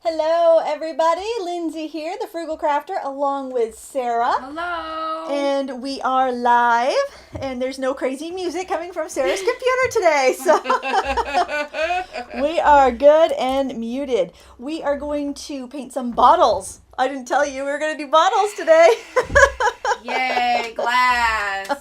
Hello everybody, Lindsay here, the Frugal Crafter, along with Sarah. Hello. And we are live, and there's no crazy music coming from Sarah's computer today, so we are good and muted. We are going to paint some bottles. I didn't tell you we were going to do bottles today. Yay, glass.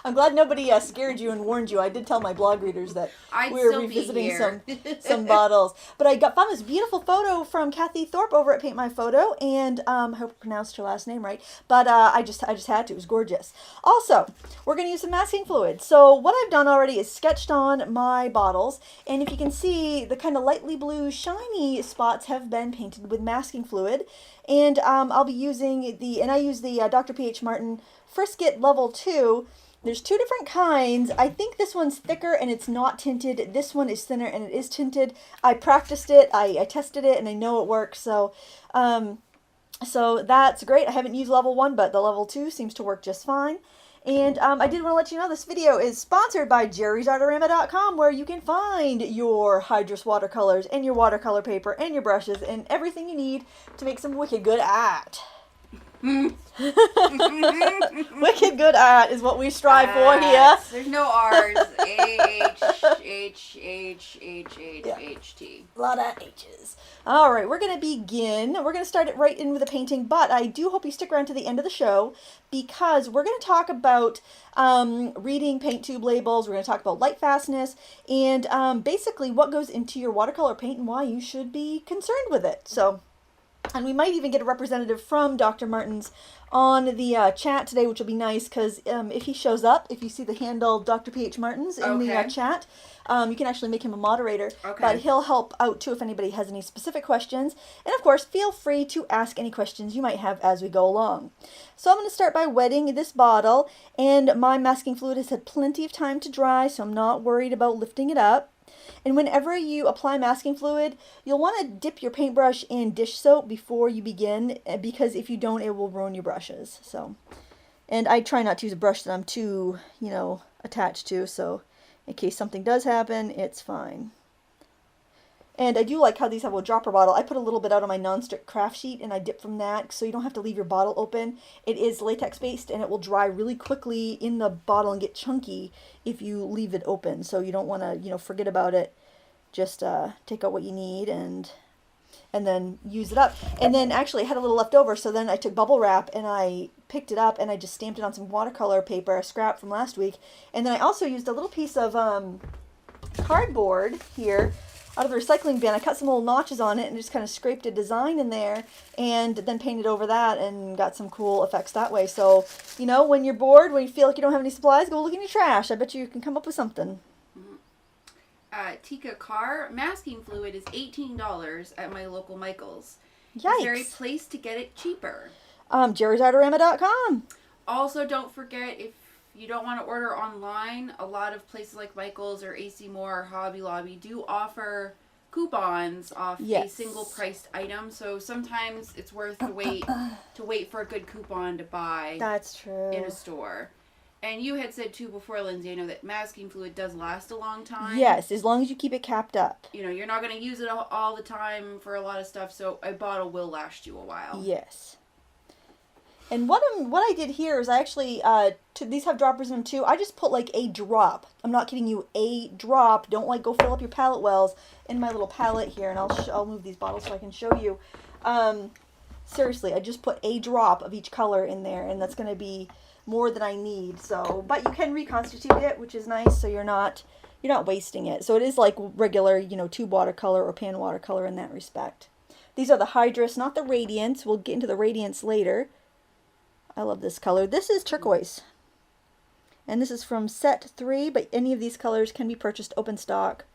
I'm glad nobody scared you and warned you. I did tell my blog readers that we were revisiting some bottles. But I found this beautiful photo from Kathy Thorpe over at Paint My Photo, and I hope I pronounced her last name right. But I just had to. It was gorgeous. Also, we're going to use some masking fluid. So what I've done already is sketched on my bottles, and if you can see, the kind of lightly blue shiny spots have been painted with masking fluid. And I'll be using I use the Dr. P.H. Martin Frisket Level 2. There's two different kinds. I think this one's thicker and it's not tinted. This one is thinner and it is tinted. I practiced it, I tested it, and I know it works. So that's great. I haven't used level 1, but the level 2 seems to work just fine. And I did want to let you know this video is sponsored by jerrysartorama.com, where you can find your Hydrus watercolors and your watercolor paper and your brushes and everything you need to make some wicked good art. Wicked good art is what we strive for here. There's no R's. A-H-H-H-H-H-H-H-T. A lot of H's. All right, we're going to begin. We're going to start it right in with the painting, but I do hope you stick around to the end of the show because we're going to talk about reading paint tube labels. We're going to talk about light fastness and basically what goes into your watercolor paint and why you should be concerned with it. And we might even get a representative from Dr. Martins on the chat today, which will be nice because if he shows up, if you see the handle Dr. P.H. Martins in the chat, you can actually make him a moderator. Okay. But he'll help out too if anybody has any specific questions. And of course, feel free to ask any questions you might have as we go along. So I'm going to start by wetting this bottle, and my masking fluid has had plenty of time to dry, so I'm not worried about lifting it up. And whenever you apply masking fluid, you'll want to dip your paintbrush in dish soap before you begin, because if you don't, it will ruin your brushes. And I try not to use a brush that I'm too, attached to, so in case something does happen, it's fine. And I do like how these have a dropper bottle. I put a little bit out on my non-stick craft sheet and I dip from that so you don't have to leave your bottle open. It is latex based and it will dry really quickly in the bottle and get chunky if you leave it open. So you don't want to, forget about it. Just take out what you need and then use it up. And then actually I had a little left over, so then I took bubble wrap and I picked it up and I just stamped it on some watercolor paper, a scrap from last week. And then I also used a little piece of cardboard here out of the recycling bin. I cut some little notches on it and just kind of scraped a design in there and then painted over that and got some cool effects that way. So, when you're bored, when you feel like you don't have any supplies, go look in your trash. I bet you can come up with something. Tika Carr, masking fluid is $18 at my local Michael's. Yikes. Is there a place to get it cheaper? jerrysartorama.com. Also, don't forget, if you don't want to order online, a lot of places like Michael's or AC Moore or Hobby Lobby do offer coupons off a single priced item. So sometimes it's worth to wait for a good coupon to buy. That's true. In a store. And you had said too before, Lindsay, I know that masking fluid does last a long time. Yes, as long as you keep it capped up. You're not going to use it all the time for a lot of stuff, so a bottle will last you a while. Yes. And what I did here is I actually, these have droppers in them too. I just put like a drop. I'm not kidding you, a drop. Don't go fill up your palette wells in my little palette here. And I'll move these bottles so I can show you. Seriously, I just put a drop of each color in there, and that's going to be more than I need. So, but you can reconstitute it, which is nice. So you're not wasting it. So it is like regular, tube watercolor or pan watercolor in that respect. These are the Hydrus, not the Radiance. We'll get into the Radiance later. I love this color. This is turquoise. And this is from set 3, but any of these colors can be purchased open stock,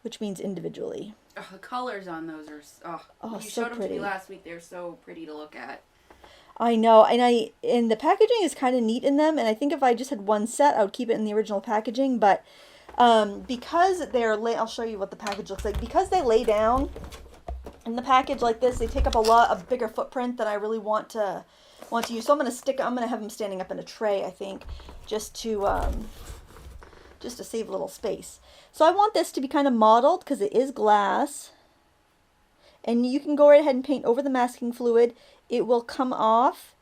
which means individually. Oh, the colors on those are when you so showed them pretty. to me last week. They're so pretty to look at. I know, and the packaging is kind of neat in them, and I think if I just had one set, I would keep it in the original packaging, but because I'll show you what the package looks like. Because they lay down in the package like this, they take up a bigger footprint than I really want to use. So I'm gonna have them standing up in a tray, I think, just to save a little space. So I want this to be kind of modeled because it is glass. And you can go right ahead and paint over the masking fluid. It will come off.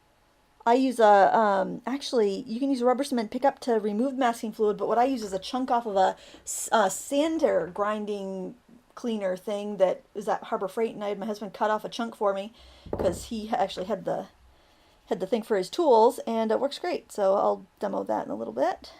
I use actually, you can use a rubber cement pickup to remove masking fluid, but what I use is a chunk off of a sander grinding cleaner thing that is at Harbor Freight, and I had my husband cut off a chunk for me because he actually had the thing for his tools, and it works great. So I'll demo that in a little bit.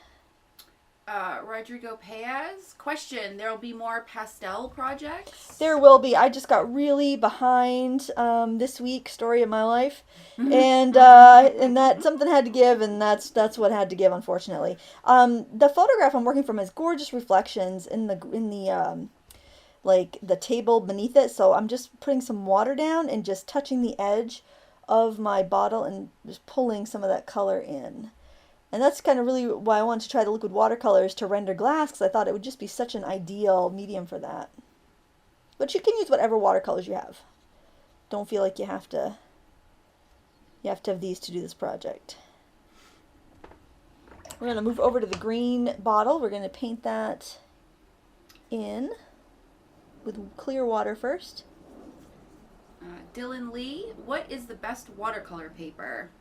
Rodrigo Paez, question, there will be more pastel projects? There will be. I just got really behind this week, story of my life, and that something had to give, and that's what had to give, unfortunately. The photograph I'm working from has gorgeous reflections in the like the table beneath it, so I'm just putting some water down and just touching the edge of my bottle and just pulling some of that color in. And that's kind of really why I wanted to try the liquid watercolors to render glass, because I thought it would just be such an ideal medium for that. But you can use whatever watercolors you have. Don't feel like you have to have these to do this project. We're going to move over to the green bottle. We're going to paint that in with clear water first. Dylan Lee, what is the best watercolor paper?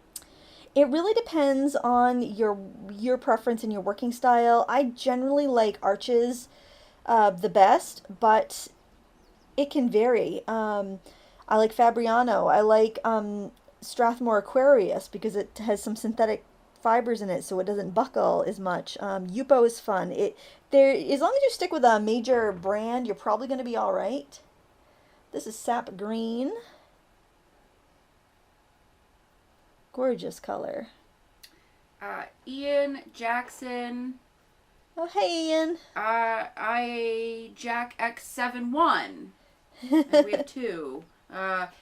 It really depends on your preference and your working style. I generally like Arches the best, but it can vary. I like Fabriano. I like Strathmore Aquarius because it has some synthetic fibers in it, so it doesn't buckle as much. Yupo is fun. As long as you stick with a major brand, you're probably going to be all right. This is Sap Green. Gorgeous color. Ian Jackson. Oh, hey, Ian. I Jack X71. And we have two.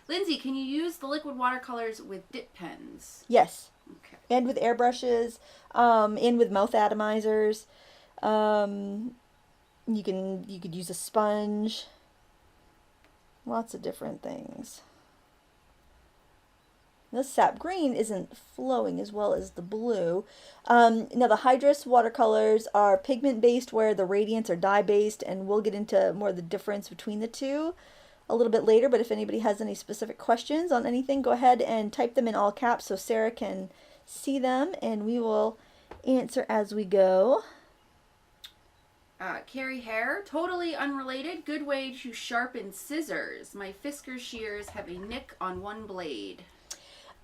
Lindsay, can you use the liquid watercolors with dip pens? Yes. Okay. And with airbrushes, and with mouth atomizers. You could use a sponge. Lots of different things. This sap green isn't flowing as well as the blue. Now the Hydrus watercolors are pigment based, where the radiants are dye based, and we'll get into more of the difference between the two a little bit later. But if anybody has any specific questions on anything, go ahead and type them in all caps so Sarah can see them, and we will answer as we go. Carrie Hare, totally unrelated. Good way to sharpen scissors. My Fisker shears have a nick on one blade.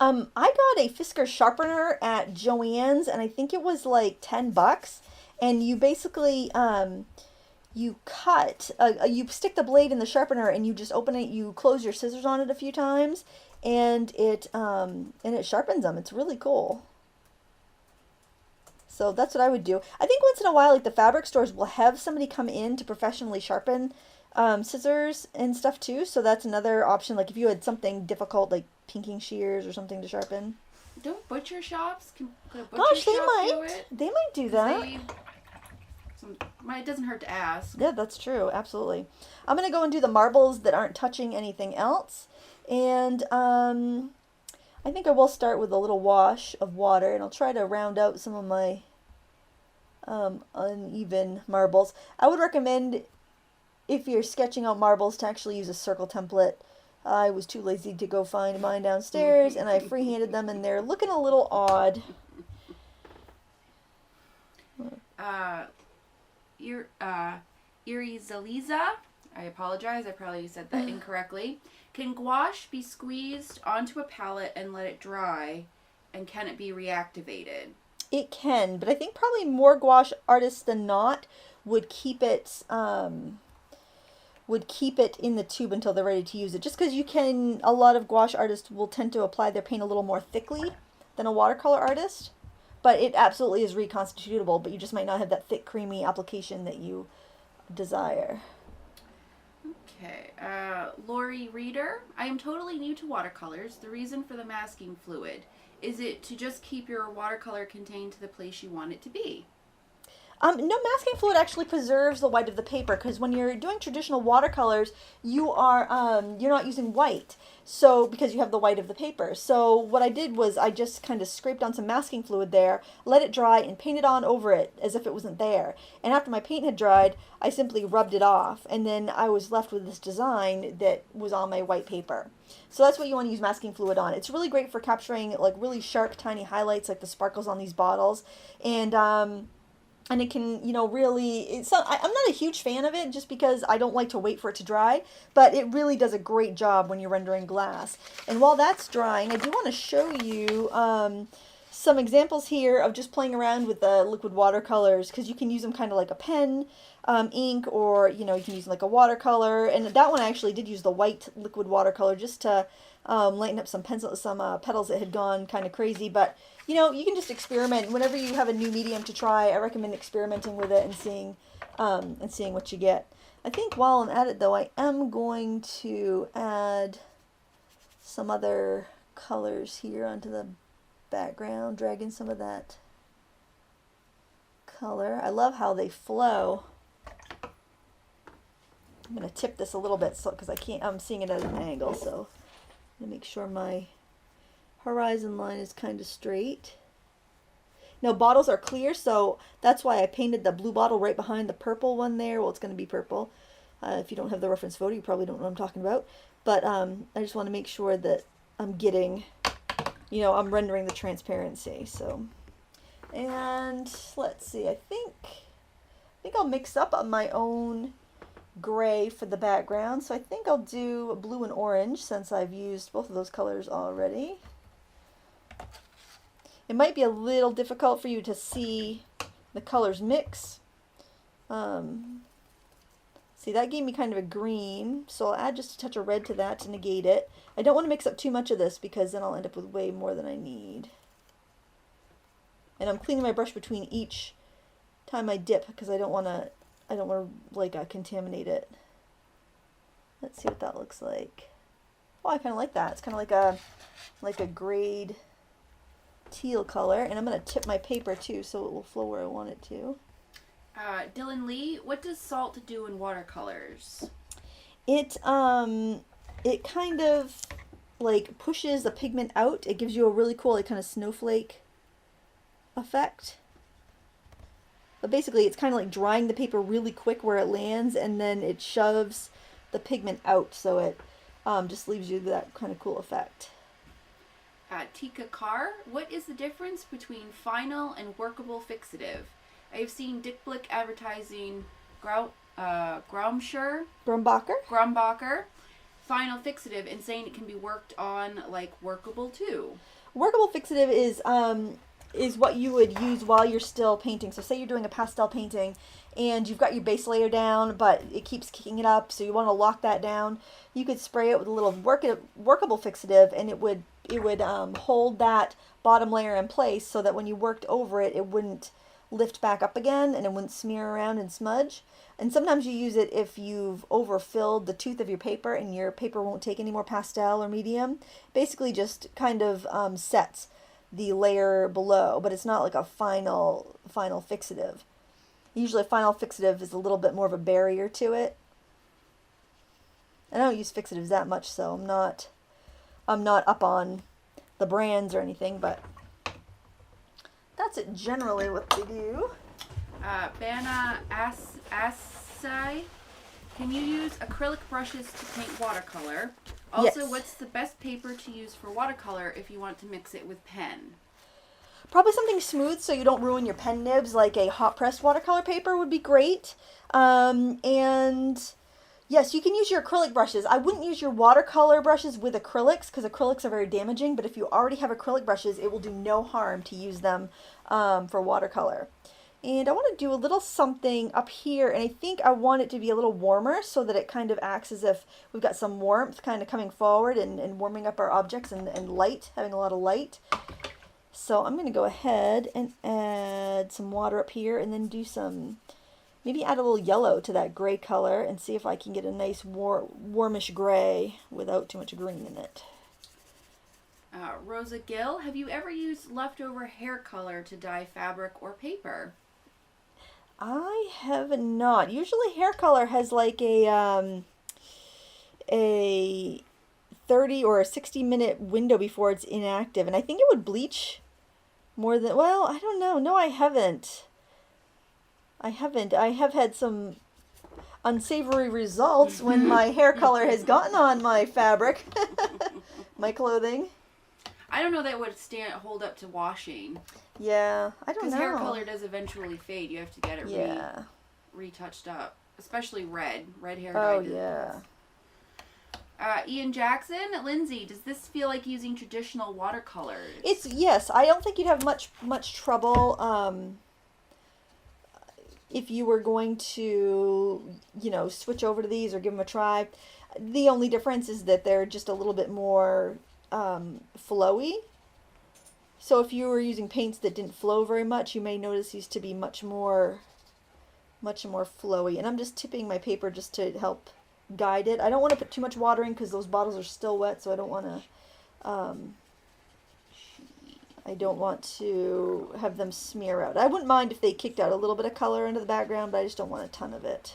I got a Fisker sharpener at Joann's, and I think it was like $10. And you basically you stick the blade in the sharpener, and you just open it. You close your scissors on it a few times, and it sharpens them. It's really cool. So that's what I would do. I think once in a while, like the fabric stores will have somebody come in to professionally sharpen scissors and stuff too. So that's another option. Like if you had something difficult, like pinking shears or something to sharpen. Don't butcher shops? Could a butcher Gosh, they shop might. do it? They might do that. It doesn't hurt to ask. Yeah, that's true. Absolutely. I'm going to go and do the marbles that aren't touching anything else. And I think I will start with a little wash of water, and I'll try to round out some of my uneven marbles. I would recommend, if you're sketching out marbles, to actually use a circle template. I was too lazy to go find mine downstairs, and I freehanded them, and they're looking a little odd. Irizaliza, I apologize, I probably said that incorrectly. Can gouache be squeezed onto a palette and let it dry, and can it be reactivated? It can, but I think probably more gouache artists than not would keep it in the tube until they're ready to use it. Just because a lot of gouache artists will tend to apply their paint a little more thickly than a watercolor artist. But it absolutely is reconstitutable, but you just might not have that thick, creamy application that you desire. Okay. Lori Reeder, I am totally new to watercolors. The reason for the masking fluid, is it to just keep your watercolor contained to the place you want it to be? No, masking fluid actually preserves the white of the paper because when you're doing traditional watercolors, you're not using white, so because you have the white of the paper. So what I did was I just kind of scraped on some masking fluid there, let it dry, and painted on over it as if it wasn't there. And after my paint had dried, I simply rubbed it off, and then I was left with this design that was on my white paper. So that's what you want to use masking fluid on. It's really great for capturing like really sharp, tiny highlights like the sparkles on these bottles, and it can, really, I'm not a huge fan of it just because I don't like to wait for it to dry, but it really does a great job when you're rendering glass. And while that's drying, I do want to show you some examples here of just playing around with the liquid watercolors, because you can use them kind of like a pen, ink, or, you can use them like a watercolor. And that one I actually did use the white liquid watercolor just to lighten up some petals that had gone kind of crazy. But you can just experiment whenever you have a new medium to try. I recommend experimenting with it and seeing what you get. I think while I'm at it though, I am going to add some other colors here onto the background, drag in some of that color. I love how they flow. I'm going to tip this a little bit because I'm seeing it at an angle, so I'm going to make sure my horizon line is kind of straight. Now bottles are clear, so that's why I painted the blue bottle right behind the purple one there. Well, it's going to be purple. If you don't have the reference photo, you probably don't know what I'm talking about. But I just want to make sure that I'm getting, I'm rendering the transparency. So, and let's see, I think I'll mix up on my own gray for the background. So I think I'll do blue and orange since I've used both of those colors already. It might be a little difficult for you to see the colors mix. See, that gave me kind of a green, so I'll add just a touch of red to that to negate it. I don't want to mix up too much of this because then I'll end up with way more than I need. And I'm cleaning my brush between each time I dip because I don't want to like contaminate it. Let's see what that looks like. Oh, I kind of like that. It's kind of like a grayed teal color, and I'm going to tip my paper too so it will flow where I want it to. Dylan Lee, what does salt do in watercolors? It kind of like pushes the pigment out. It gives you a really cool like kind of snowflake effect. But basically it's kind of like drying the paper really quick where it lands, and then it shoves the pigment out, so it just leaves you that kind of cool effect. Tika Carr, what is the difference between final and workable fixative? I have seen Dick Blick advertising Grumbacher final fixative and saying it can be worked on like workable too. Workable fixative is what you would use while you're still painting. So say you're doing a pastel painting and you've got your base layer down, but it keeps kicking it up, so you want to lock that down. You could spray it with a little workable fixative, and it would hold that bottom layer in place so that when you worked over it, it wouldn't lift back up again and it wouldn't smear around and smudge. And sometimes you use it if you've overfilled the tooth of your paper and your paper won't take any more pastel or medium. Basically just kind of sets the layer below, but it's not like a final fixative. Usually a final fixative is a little bit more of a barrier to it. I don't use fixatives that much, so I'm not up on the brands or anything, but that's it generally what they do. Bana Asai, can you use acrylic brushes to paint watercolor? Also, Yes. What's the best paper to use for watercolor if you want to mix it with pen? Probably something smooth so you don't ruin your pen nibs, like a hot pressed watercolor paper would be great. And yes, you can use your acrylic brushes. I wouldn't use your watercolor brushes with acrylics because acrylics are very damaging, but if you already have acrylic brushes, it will do no harm to use them for watercolor. And I want to do a little something up here, and I think I want it to be a little warmer so that it kind of acts as if we've got some warmth kind of coming forward and warming up our objects and light, having a lot of light. So I'm going to go ahead and add some water up here and then do some, maybe add a little yellow to that gray color and see if I can get a nice warmish gray without too much green in it. Rosa Gill, have you ever used leftover hair color to dye fabric or paper? I have not. Usually hair color has like a 30 or a 60-minute window before it's inactive, and I think it would bleach more than, well, I don't know. No, I haven't. I haven't. I have had some unsavory results when my hair color has gotten on my fabric, my clothing. I don't know that would hold up to washing. Yeah, I don't know. Because hair color does eventually fade. You have to get it retouched up, especially red hair dye. Oh yeah. Ian Jackson, Lindsay, does this feel like using traditional watercolors? Yes. I don't think you'd have much trouble. If you were going to, switch over to these or give them a try. The only difference is that they're just a little bit more flowy. So if you were using paints that didn't flow very much, you may notice these to be much more flowy. And I'm just tipping my paper just to help guide it. I don't want to put too much water in because those bottles are still wet, so I don't want to have them smear out. I wouldn't mind if they kicked out a little bit of color into the background, but I just don't want a ton of it.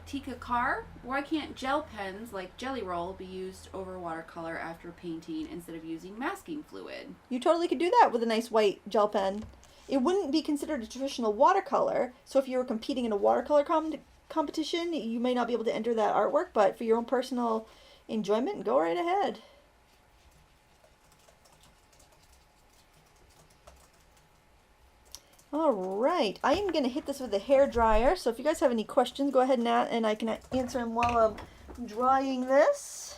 Tika Carr, why can't gel pens like Jelly Roll be used over watercolor after painting instead of using masking fluid? You totally could do that with a nice white gel pen. It wouldn't be considered a traditional watercolor, so if you were competing in a watercolor competition, you may not be able to enter that artwork, but for your own personal enjoyment, go right ahead. All right, I am going to hit this with a hair dryer, so if you guys have any questions, go ahead and I can answer them while I'm drying this.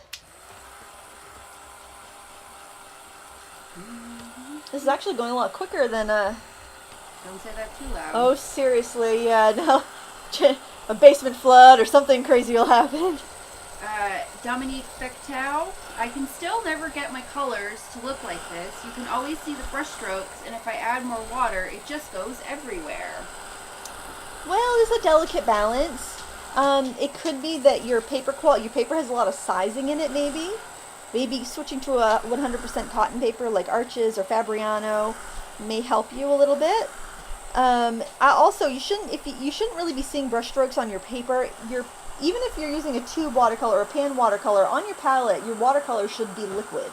This is actually going a lot quicker than Don't say that too loud. Oh, seriously, yeah, no. A basement flood or something crazy will happen. Dominique Bectow, I can still never get my colors to look like this. You can always see the brush strokes, and if I add more water, it just goes everywhere. Well, there's a delicate balance. It could be that your paper has a lot of sizing in it, maybe. Maybe switching to a 100% cotton paper like Arches or Fabriano may help you a little bit. Also, you shouldn't really be seeing brush strokes on your paper. Even if you're using a tube watercolor or a pan watercolor, on your palette, your watercolor should be liquid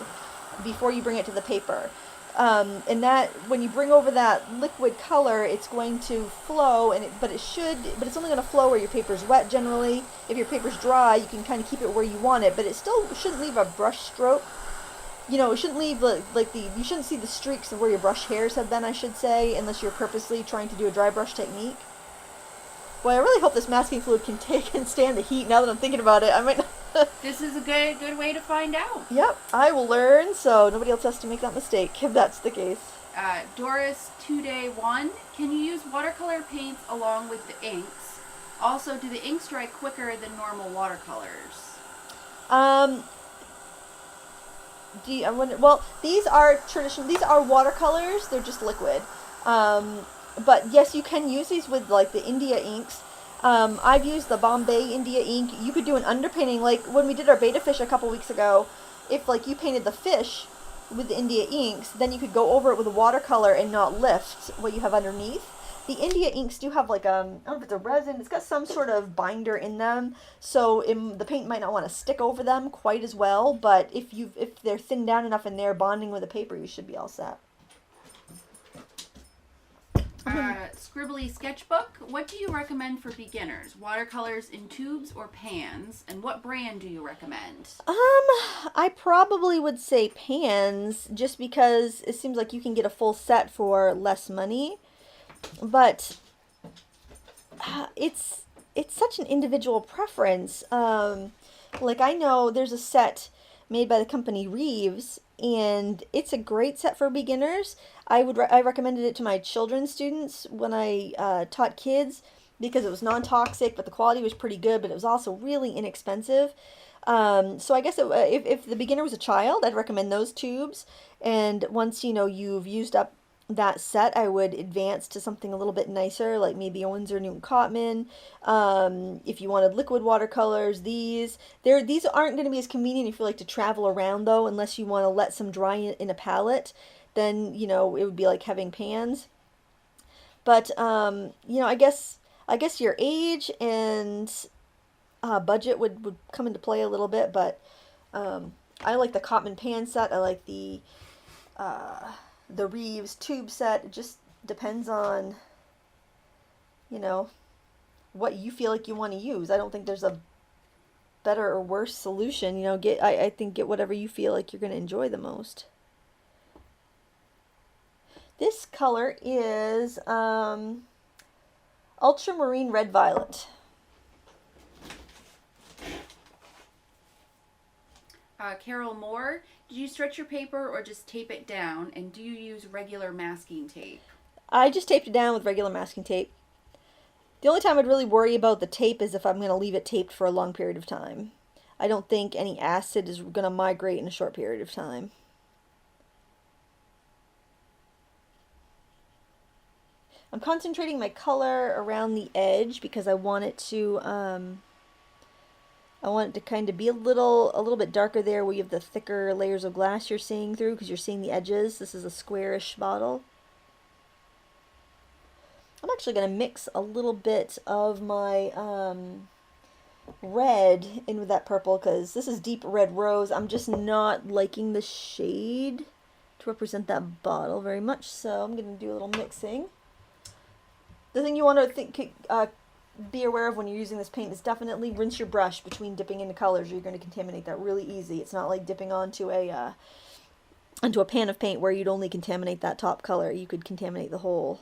before you bring it to the paper. And that when you bring over that liquid color, it's going to flow, but it's only going to flow where your paper's wet generally. If your paper's dry, you can kind of keep it where you want it, but it still shouldn't leave a brush stroke. It shouldn't leave you shouldn't see the streaks of where your brush hairs have been, I should say, unless you're purposely trying to do a dry brush technique. Boy, I really hope this masking fluid can take and stand the heat now that I'm thinking about it. I might. This is a good way to find out. Yep, I will learn, so nobody else has to make that mistake if that's the case. Doris 2day1, can you use watercolor paints along with the inks? Also, do the inks dry quicker than normal watercolors? Well, these are traditional. These are watercolors. They're just liquid. But yes, you can use these with like the India inks. I've used the Bombay India ink. You could do an underpainting, like when we did our betta fish a couple weeks ago. If like you painted the fish with the India inks, then you could go over it with a watercolor and not lift what you have underneath. The India inks do have like I don't know if it's a resin. It's got some sort of binder in them, so the paint might not want to stick over them quite as well. But if they're thinned down enough and they're bonding with the paper, you should be all set. Scribbly Sketchbook, what do you recommend for beginners? Watercolors in tubes or pans? And what brand do you recommend? I probably would say pans, just because it seems like you can get a full set for less money. But it's such an individual preference. Like I know there's a set made by the company Reeves, and it's a great set for beginners. I recommended it to my children's students when I taught kids because it was non-toxic, but the quality was pretty good, but it was also really inexpensive. So I guess if the beginner was a child, I'd recommend those tubes. And once you've used up that set, I would advance to something a little bit nicer, like maybe a Winsor Newton Cotman. If you wanted liquid watercolors, these aren't going to be as convenient if you like to travel around, though, unless you want to let some dry in a palette. Then, it would be like having pans. But you know, I guess your age and budget would come into play a little bit. But I like the Cotman pan set. I like the Reeves tube set. It just depends on, you know, what you feel like you want to use. I don't think there's a better or worse solution. You know, I think get whatever you feel like you're going to enjoy the most. This color is ultramarine red violet. Carol Moore, did you stretch your paper or just tape it down? And do you use regular masking tape? I just taped it down with regular masking tape. The only time I'd really worry about the tape is if I'm going to leave it taped for a long period of time. I don't think any acid is going to migrate in a short period of time. I'm concentrating my color around the edge because I want it to kind of be a little bit darker there where you have the thicker layers of glass you're seeing through, because you're seeing the edges. This is a squarish bottle. I'm actually going to mix a little bit of my red in with that purple, because this is deep red rose. I'm just not liking the shade to represent that bottle very much, so I'm going to do a little mixing. The thing you want to be aware of when you're using this paint is definitely rinse your brush between dipping into colors, or you're going to contaminate that really easy. It's not like dipping onto a pan of paint where you'd only contaminate that top color. You could contaminate your whole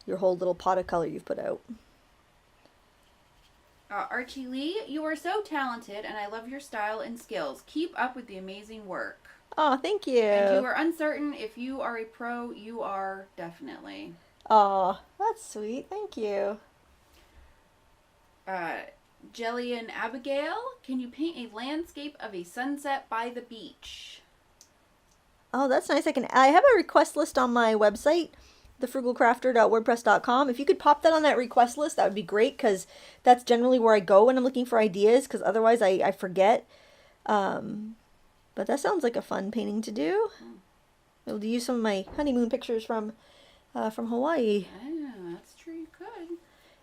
little pot of color you've put out. Archie Lee, you are so talented and I love your style and skills. Keep up with the amazing work. Oh, thank you. And you are uncertain if you are a pro. You are definitely. Oh, that's sweet. Thank you. Jelly and Abigail, can you paint a landscape of a sunset by the beach? Oh, that's nice. I have a request list on my website, thefrugalcrafter.wordpress.com. If you could pop that on that request list, that would be great, because that's generally where I go when I'm looking for ideas, because otherwise I forget. But that sounds like a fun painting to do. I'll use some of my honeymoon pictures from Hawaii. Yeah, that's true. You could.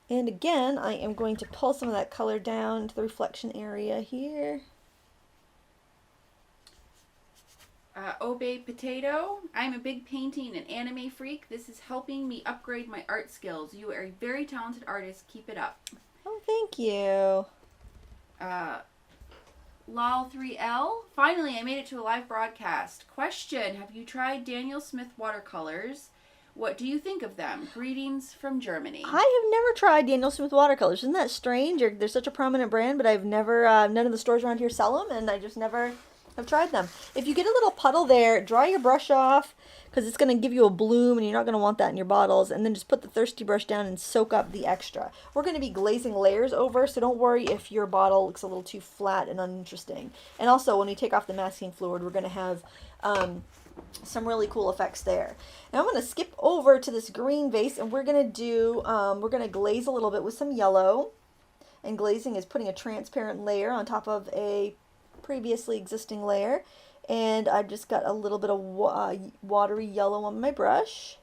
And again, I am going to pull some of that color down to the reflection area here. Obey Potato, I'm a big painting and anime freak. This is helping me upgrade my art skills. You are a very talented artist. Keep it up. Oh, thank you. Lol3L, finally I made it to a live broadcast. Question, have you tried Daniel Smith watercolors? What do you think of them? Greetings from Germany. I have never tried Daniel Smith watercolors. Isn't that strange? They're such a prominent brand, but I've never, none of the stores around here sell them, and I just never have tried them. If you get a little puddle there, dry your brush off, because it's going to give you a bloom, and you're not going to want that in your bottles, and then just put the thirsty brush down and soak up the extra. We're going to be glazing layers over, so don't worry if your bottle looks a little too flat and uninteresting. And also, when we take off the masking fluid, we're going to have some really cool effects there. Now I'm going to skip over to this green vase, and we're going to glaze a little bit with some yellow. And glazing is putting a transparent layer on top of a previously existing layer. And I've just got a little bit of watery yellow on my brush,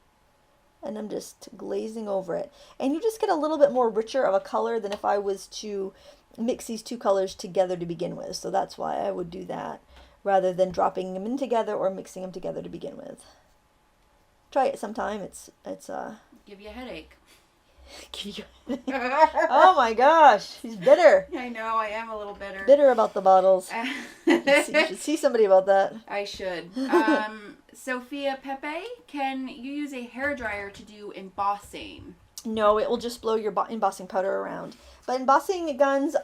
and I'm just glazing over it. And you just get a little bit more richer of a color than if I was to mix these two colors together to begin with. So that's why I would do that, rather than dropping them in together or mixing them together to begin with. Try it sometime. It's give you a headache. Oh my gosh, he's bitter. I know, I am a little bitter. Bitter about the bottles. You should see somebody about that. I should. Sophia Pepe, can you use a hairdryer to do embossing? No, it will just blow your embossing powder around. But embossing guns,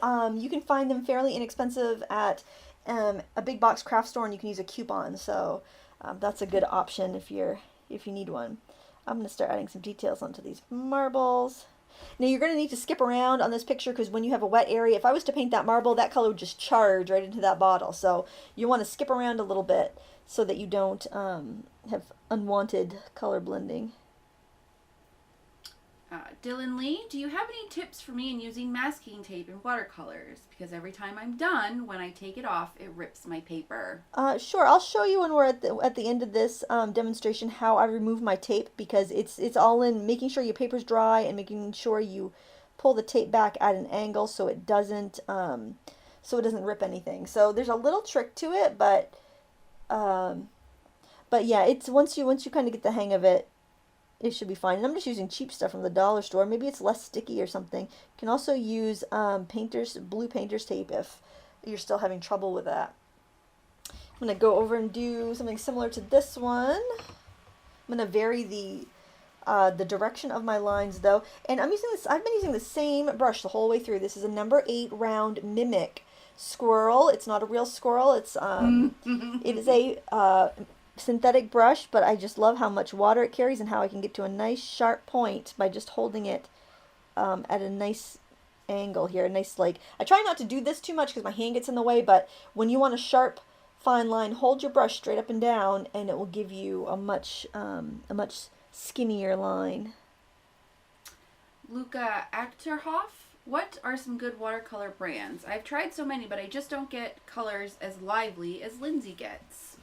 you can find them fairly inexpensive at a big box craft store, and you can use a coupon. So that's a good option if you need one. I'm going to start adding some details onto these marbles. Now you're going to need to skip around on this picture, because when you have a wet area, if I was to paint that marble, that color would just charge right into that bottle. So you want to skip around a little bit so that you don't have unwanted color blending. Dylan Lee, do you have any tips for me in using masking tape in watercolors? Because every time I'm done, when I take it off, it rips my paper. Sure. I'll show you when we're at the end of this demonstration how I remove my tape, because it's all in making sure your paper's dry and making sure you pull the tape back at an angle so it doesn't rip anything. So there's a little trick to it, but yeah, it's once you kind of get the hang of it, it should be fine. And I'm just using cheap stuff from the dollar store. Maybe it's less sticky or something. You can also use blue painter's tape if you're still having trouble with that. I'm going to go over and do something similar to this one. I'm going to vary the direction of my lines though. And I've been using the same brush the whole way through. This is a number 8 round Mimic squirrel. It's not a real squirrel. It is a synthetic brush, but I just love how much water it carries and how I can get to a nice sharp point by just holding it at a nice angle here. I try not to do this too much because my hand gets in the way, but when you want a sharp fine line, hold your brush straight up and down and it will give you a much skinnier line. Luca Achterhoff, what are some good watercolor brands? I've tried so many, but I just don't get colors as lively as Lindsay gets.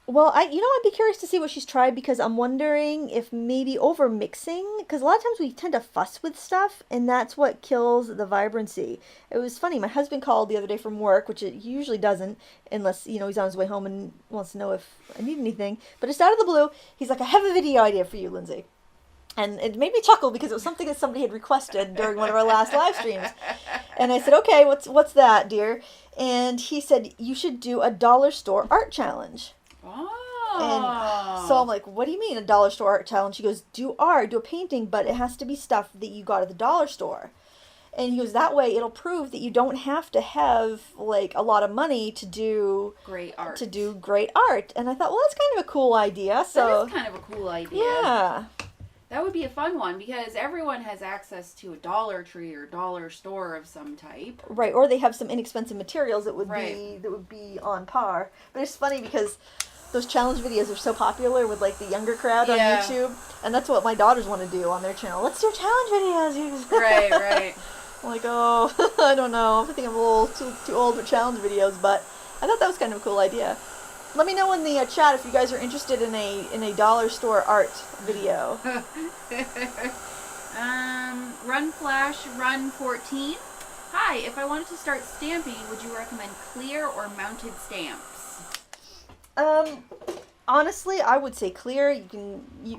Well, I'd be curious to see what she's tried, because I'm wondering if maybe over mixing, because a lot of times we tend to fuss with stuff and that's what kills the vibrancy. It was funny, my husband called the other day from work, which it usually doesn't unless, he's on his way home and wants to know if I need anything. But just out of the blue, he's like, I have a video idea for you, Lindsay. And it made me chuckle because it was something that somebody had requested during one of our last live streams. And I said, okay, what's that, dear? And he said, you should do a dollar store art challenge. Oh. And so I'm like, what do you mean a dollar store art challenge? She goes, do a painting, but it has to be stuff that you got at the dollar store. And he goes, that way it'll prove that you don't have to have like a lot of money to do great art. And I thought, well, that's kind of a cool idea. So that is kind of a cool idea. Yeah. That would be a fun one because everyone has access to a Dollar Tree or dollar store of some type. Right, or they have some inexpensive materials that would right. be on par. But it's funny because those challenge videos are so popular with like the younger crowd on YouTube, and that's what my daughters want to do on their channel. Let's do challenge videos. Right. I'm like, oh, I don't know. I think I'm a little too old for challenge videos, but I thought that was kind of a cool idea. Let me know in the chat if you guys are interested in a dollar store art video. Run Flash Run 14. Hi, if I wanted to start stamping, would you recommend clear or mounted stamps? Honestly, I would say clear.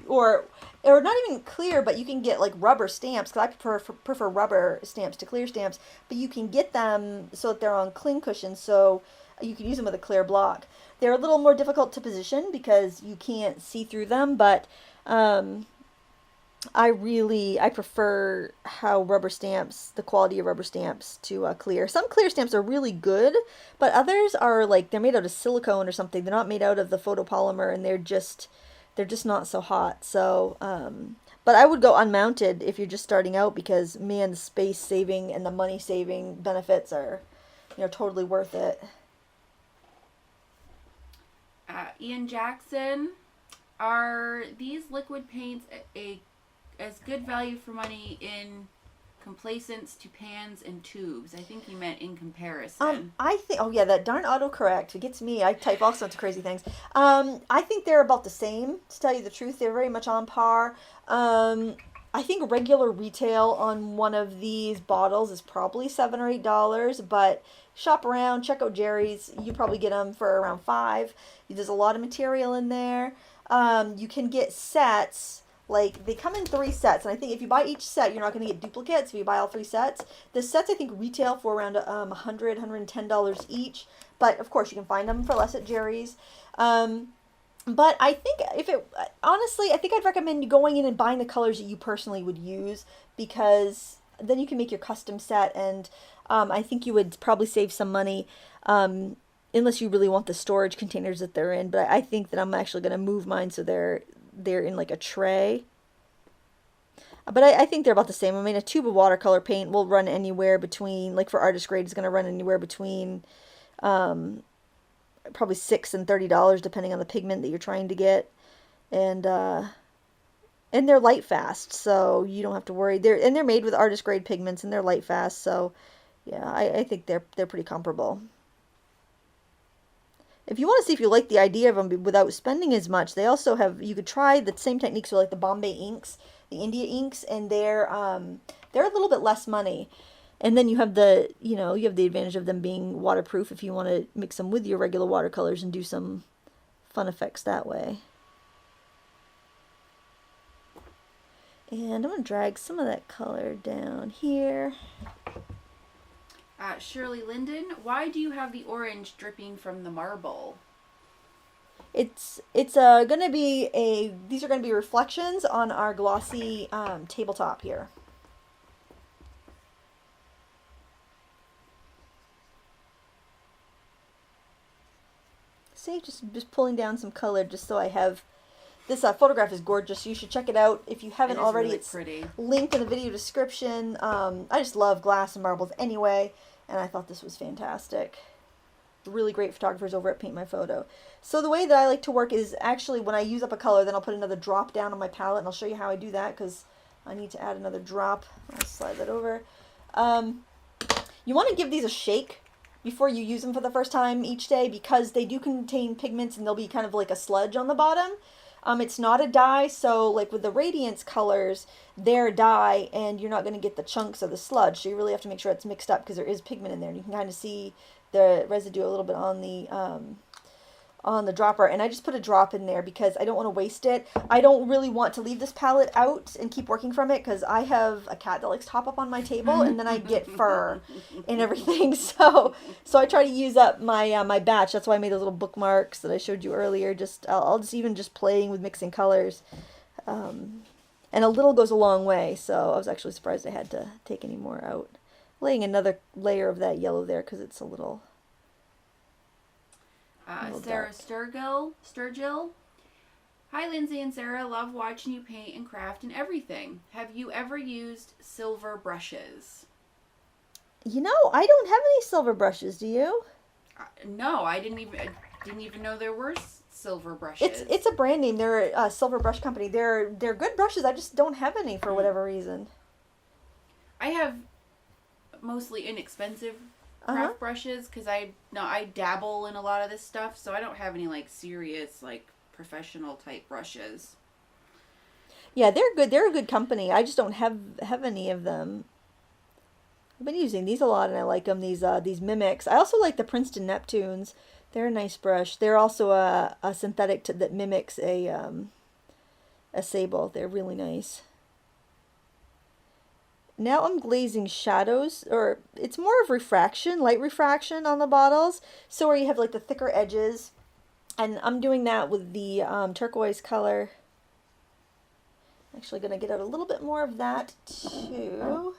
Or not even clear, but you can get like rubber stamps, because I prefer rubber stamps to clear stamps. But you can get them so that they're on cling cushions, so you can use them with a clear block. They're a little more difficult to position because you can't see through them, but I prefer how the quality of rubber stamps to clear. Some clear stamps are really good, but others are like, they're made out of silicone or something. They're not made out of the photopolymer, and they're just not so hot. So, but I would go unmounted if you're just starting out, because man, the space saving and the money saving benefits are, totally worth it. Ian Jackson, are these liquid paints as good value for money in complacents to pans and tubes? I think he meant in comparison. I think, that darn autocorrect, it gets me. I type all sorts of crazy things. I think they're about the same, to tell you the truth. They're very much on par. I think regular retail on one of these bottles is probably $7 or $8, but shop around, check out Jerry's. You probably get them for around $5. There's a lot of material in there. You can get sets, like they come in 3 sets, and I think if you buy each set, you're not going to get duplicates if you buy all 3 sets. The sets I think retail for around $100, $110 each, but of course you can find them for less at Jerry's. But I think honestly, I think I'd recommend you going in and buying the colors that you personally would use, because then you can make your custom set, and I think you would probably save some money, unless you really want the storage containers that they're in. But I think that I'm actually going to move mine so they're in like a tray. But I think they're about the same. I mean, a tube of watercolor paint will run anywhere between, like for artist grade, it's going to run anywhere between probably $6 and $30, depending on the pigment that you're trying to get. And And they're light fast, so you don't have to worry. They're made with artist grade pigments, and they're light fast, so yeah, I think they're pretty comparable. If you want to see if you like the idea of them without spending as much, they also have, you could try the same techniques with like the Bombay inks, the India inks, and they're a little bit less money. And then you have you have the advantage of them being waterproof if you want to mix them with your regular watercolors and do some fun effects that way. And I'm going to drag some of that color down here. Shirley Linden, why do you have the orange dripping from the marble? It's going to be these are going to be reflections on our glossy tabletop here. See, just pulling down some color just so I have. This photograph is gorgeous. You should check it out if you haven't already. Really it's pretty. Linked in the video description. I just love glass and marbles anyway, and I thought this was fantastic. Really great photographers over at Paint My Photo. So the way that I like to work is actually when I use up a color, then I'll put another drop down on my palette, and I'll show you how I do that because I need to add another drop. I'll slide that over. You want to give these a shake before you use them for the first time each day because they do contain pigments and they'll be kind of like a sludge on the bottom. It's not a dye, so like with the Radiance colors, they're a dye and you're not going to get the chunks of the sludge. So you really have to make sure it's mixed up because there is pigment in there. And you can kind of see the residue a little bit on the dropper. And I just put a drop in there because I don't want to waste it. I don't really want to leave this palette out and keep working from it because I have a cat that likes to hop up on my table and then I get fur and everything. So I try to use up my my batch. That's why I made those little bookmarks that I showed you earlier. I'll just even playing with mixing colors. And a little goes a long way. So I was actually surprised I had to take any more out. Laying another layer of that yellow there because it's a little Sarah Sturgill. Hi, Lindsay and Sarah. Love watching you paint and craft and everything. Have you ever used silver brushes? You know, I don't have any silver brushes. Do you? No, I didn't even know there were silver brushes. It's a brand name. They're a silver brush company. They're good brushes. I just don't have any for whatever reason. I have mostly inexpensive craft brushes because I dabble in a lot of this stuff, so I don't have any like serious like professional type brushes. Yeah, they're good. They're a good company. I just don't have any of them. I've been using these a lot and I like them. These Mimics. I also like the Princeton Neptunes. They're a nice brush. They're also a synthetic that mimics a sable. They're really nice. Now I'm glazing shadows, or it's more of refraction, light refraction on the bottles. So where you have like the thicker edges, and I'm doing that with the turquoise color. Actually going to get out a little bit more of that too.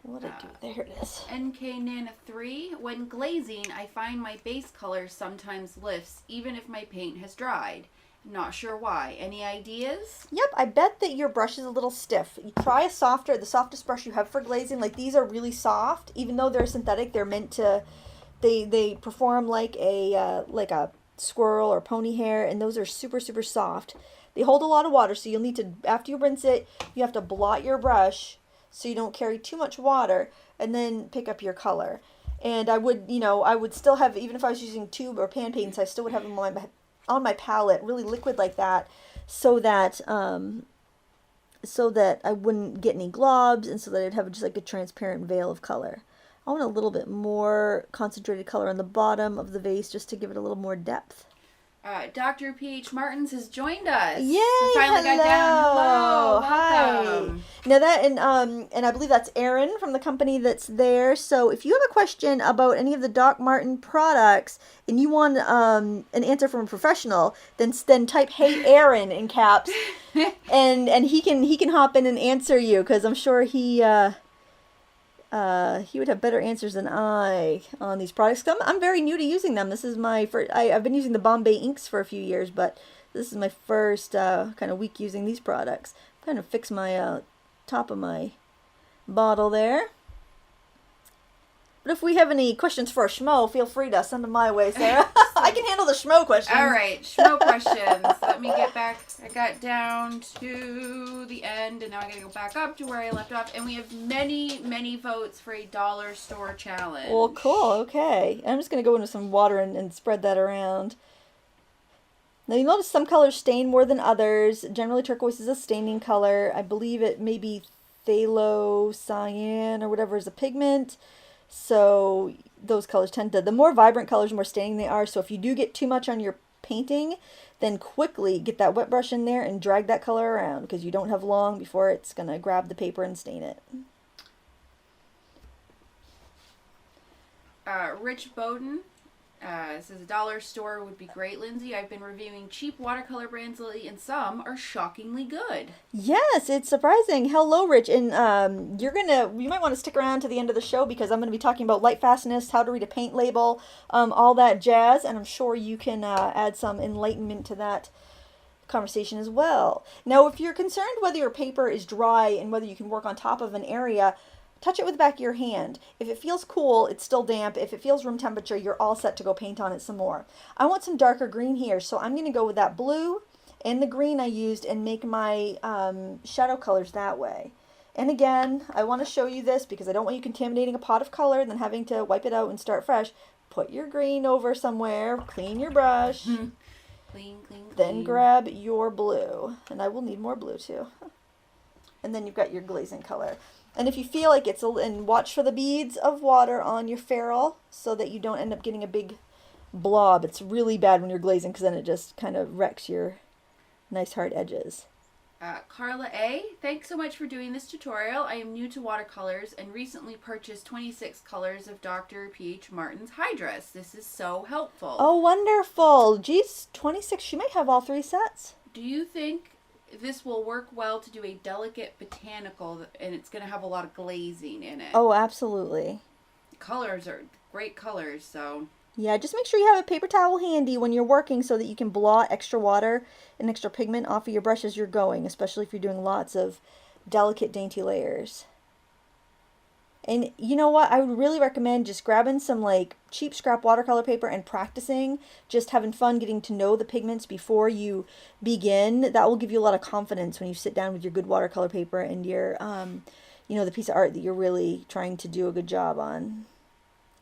What did I do? There it is. NK Nana 3. When glazing, I find my base color sometimes lifts, even if my paint has dried. Not sure why. Any ideas? Yep, I bet that your brush is a little stiff. You try the softest brush you have for glazing. Like these are really soft, even though they're synthetic. They're meant to, they perform like a squirrel or pony hair, and those are super soft. They hold a lot of water, so you'll need to, after you rinse it, you have to blot your brush so you don't carry too much water, and then pick up your color. And I would still have, even if I was using tube or pan paints, I still would have them on my palette, really liquid like that, so that I wouldn't get any globs, and so that I'd have just like a transparent veil of color. I want a little bit more concentrated color on the bottom of the vase just to give it a little more depth. Dr. P.H. Martins has joined us. Yay! Finally got down. Hello. Hi. Welcome. Now that and I believe that's Erin from the company that's there. So if you have a question about any of the Doc Martin products and you want an answer from a professional, then type "Hey Erin" in caps, and he can hop in and answer you because I'm sure he would have better answers than I on these products. I'm very new to using them. This is my first. I've been using the Bombay inks for a few years, but this is my first kind of week using these products. I'm going to fix my top of my bottle there. But if we have any questions for a schmo, feel free to send them my way, Sarah. I can handle the schmo questions. All right, schmo questions. Let me get back. I got down to the end, and now I got to go back up to where I left off. And we have many, many votes for a dollar store challenge. Well, cool. Okay. I'm just going to go into some water and spread that around. Now, you notice some colors stain more than others. Generally, turquoise is a staining color. I believe it may be phthalo cyan or whatever is a pigment. So those colors tend to, the more vibrant colors, the more staining they are. So if you do get too much on your painting, then quickly get that wet brush in there and drag that color around, because you don't have long before it's going to grab the paper and stain it. Rich Bowden says a dollar store would be great, Lindsay. I've been reviewing cheap watercolor brands lately, and some are shockingly good. Yes, it's surprising. Hello, Rich. And you might want to stick around to the end of the show, because I'm going to be talking about light fastness, how to read a paint label, all that jazz, and I'm sure you can add some enlightenment to that conversation as well. Now, if you're concerned whether your paper is dry and whether you can work on top of an area, touch it with the back of your hand. If it feels cool, it's still damp. If it feels room temperature, you're all set to go paint on it some more. I want some darker green here, so I'm going to go with that blue and the green I used and make my shadow colors that way. And again, I want to show you this because I don't want you contaminating a pot of color and then having to wipe it out and start fresh. Put your green over somewhere, clean your brush, Clean. then grab your blue. And I will need more blue too. And then you've got your glazing color. And if you feel like and watch for the beads of water on your ferrule so that you don't end up getting a big blob. It's really bad when you're glazing, because then it just kind of wrecks your nice hard edges. Carla A., thanks so much for doing this tutorial. I am new to watercolors and recently purchased 26 colors of Dr. P.H. Martins Hydrus. This is so helpful. Oh, wonderful. Geez, 26. She might have all 3 sets. Do you think this will work well to do a delicate botanical, and it's going to have a lot of glazing in it? Oh, absolutely. The colors are great colors, so... Yeah, just make sure you have a paper towel handy when you're working so that you can blot extra water and extra pigment off of your brush as you're going, especially if you're doing lots of delicate, dainty layers. And you know what? I would really recommend just grabbing some like cheap scrap watercolor paper and practicing, just having fun getting to know the pigments before you begin. That will give you a lot of confidence when you sit down with your good watercolor paper and your, the piece of art that you're really trying to do a good job on.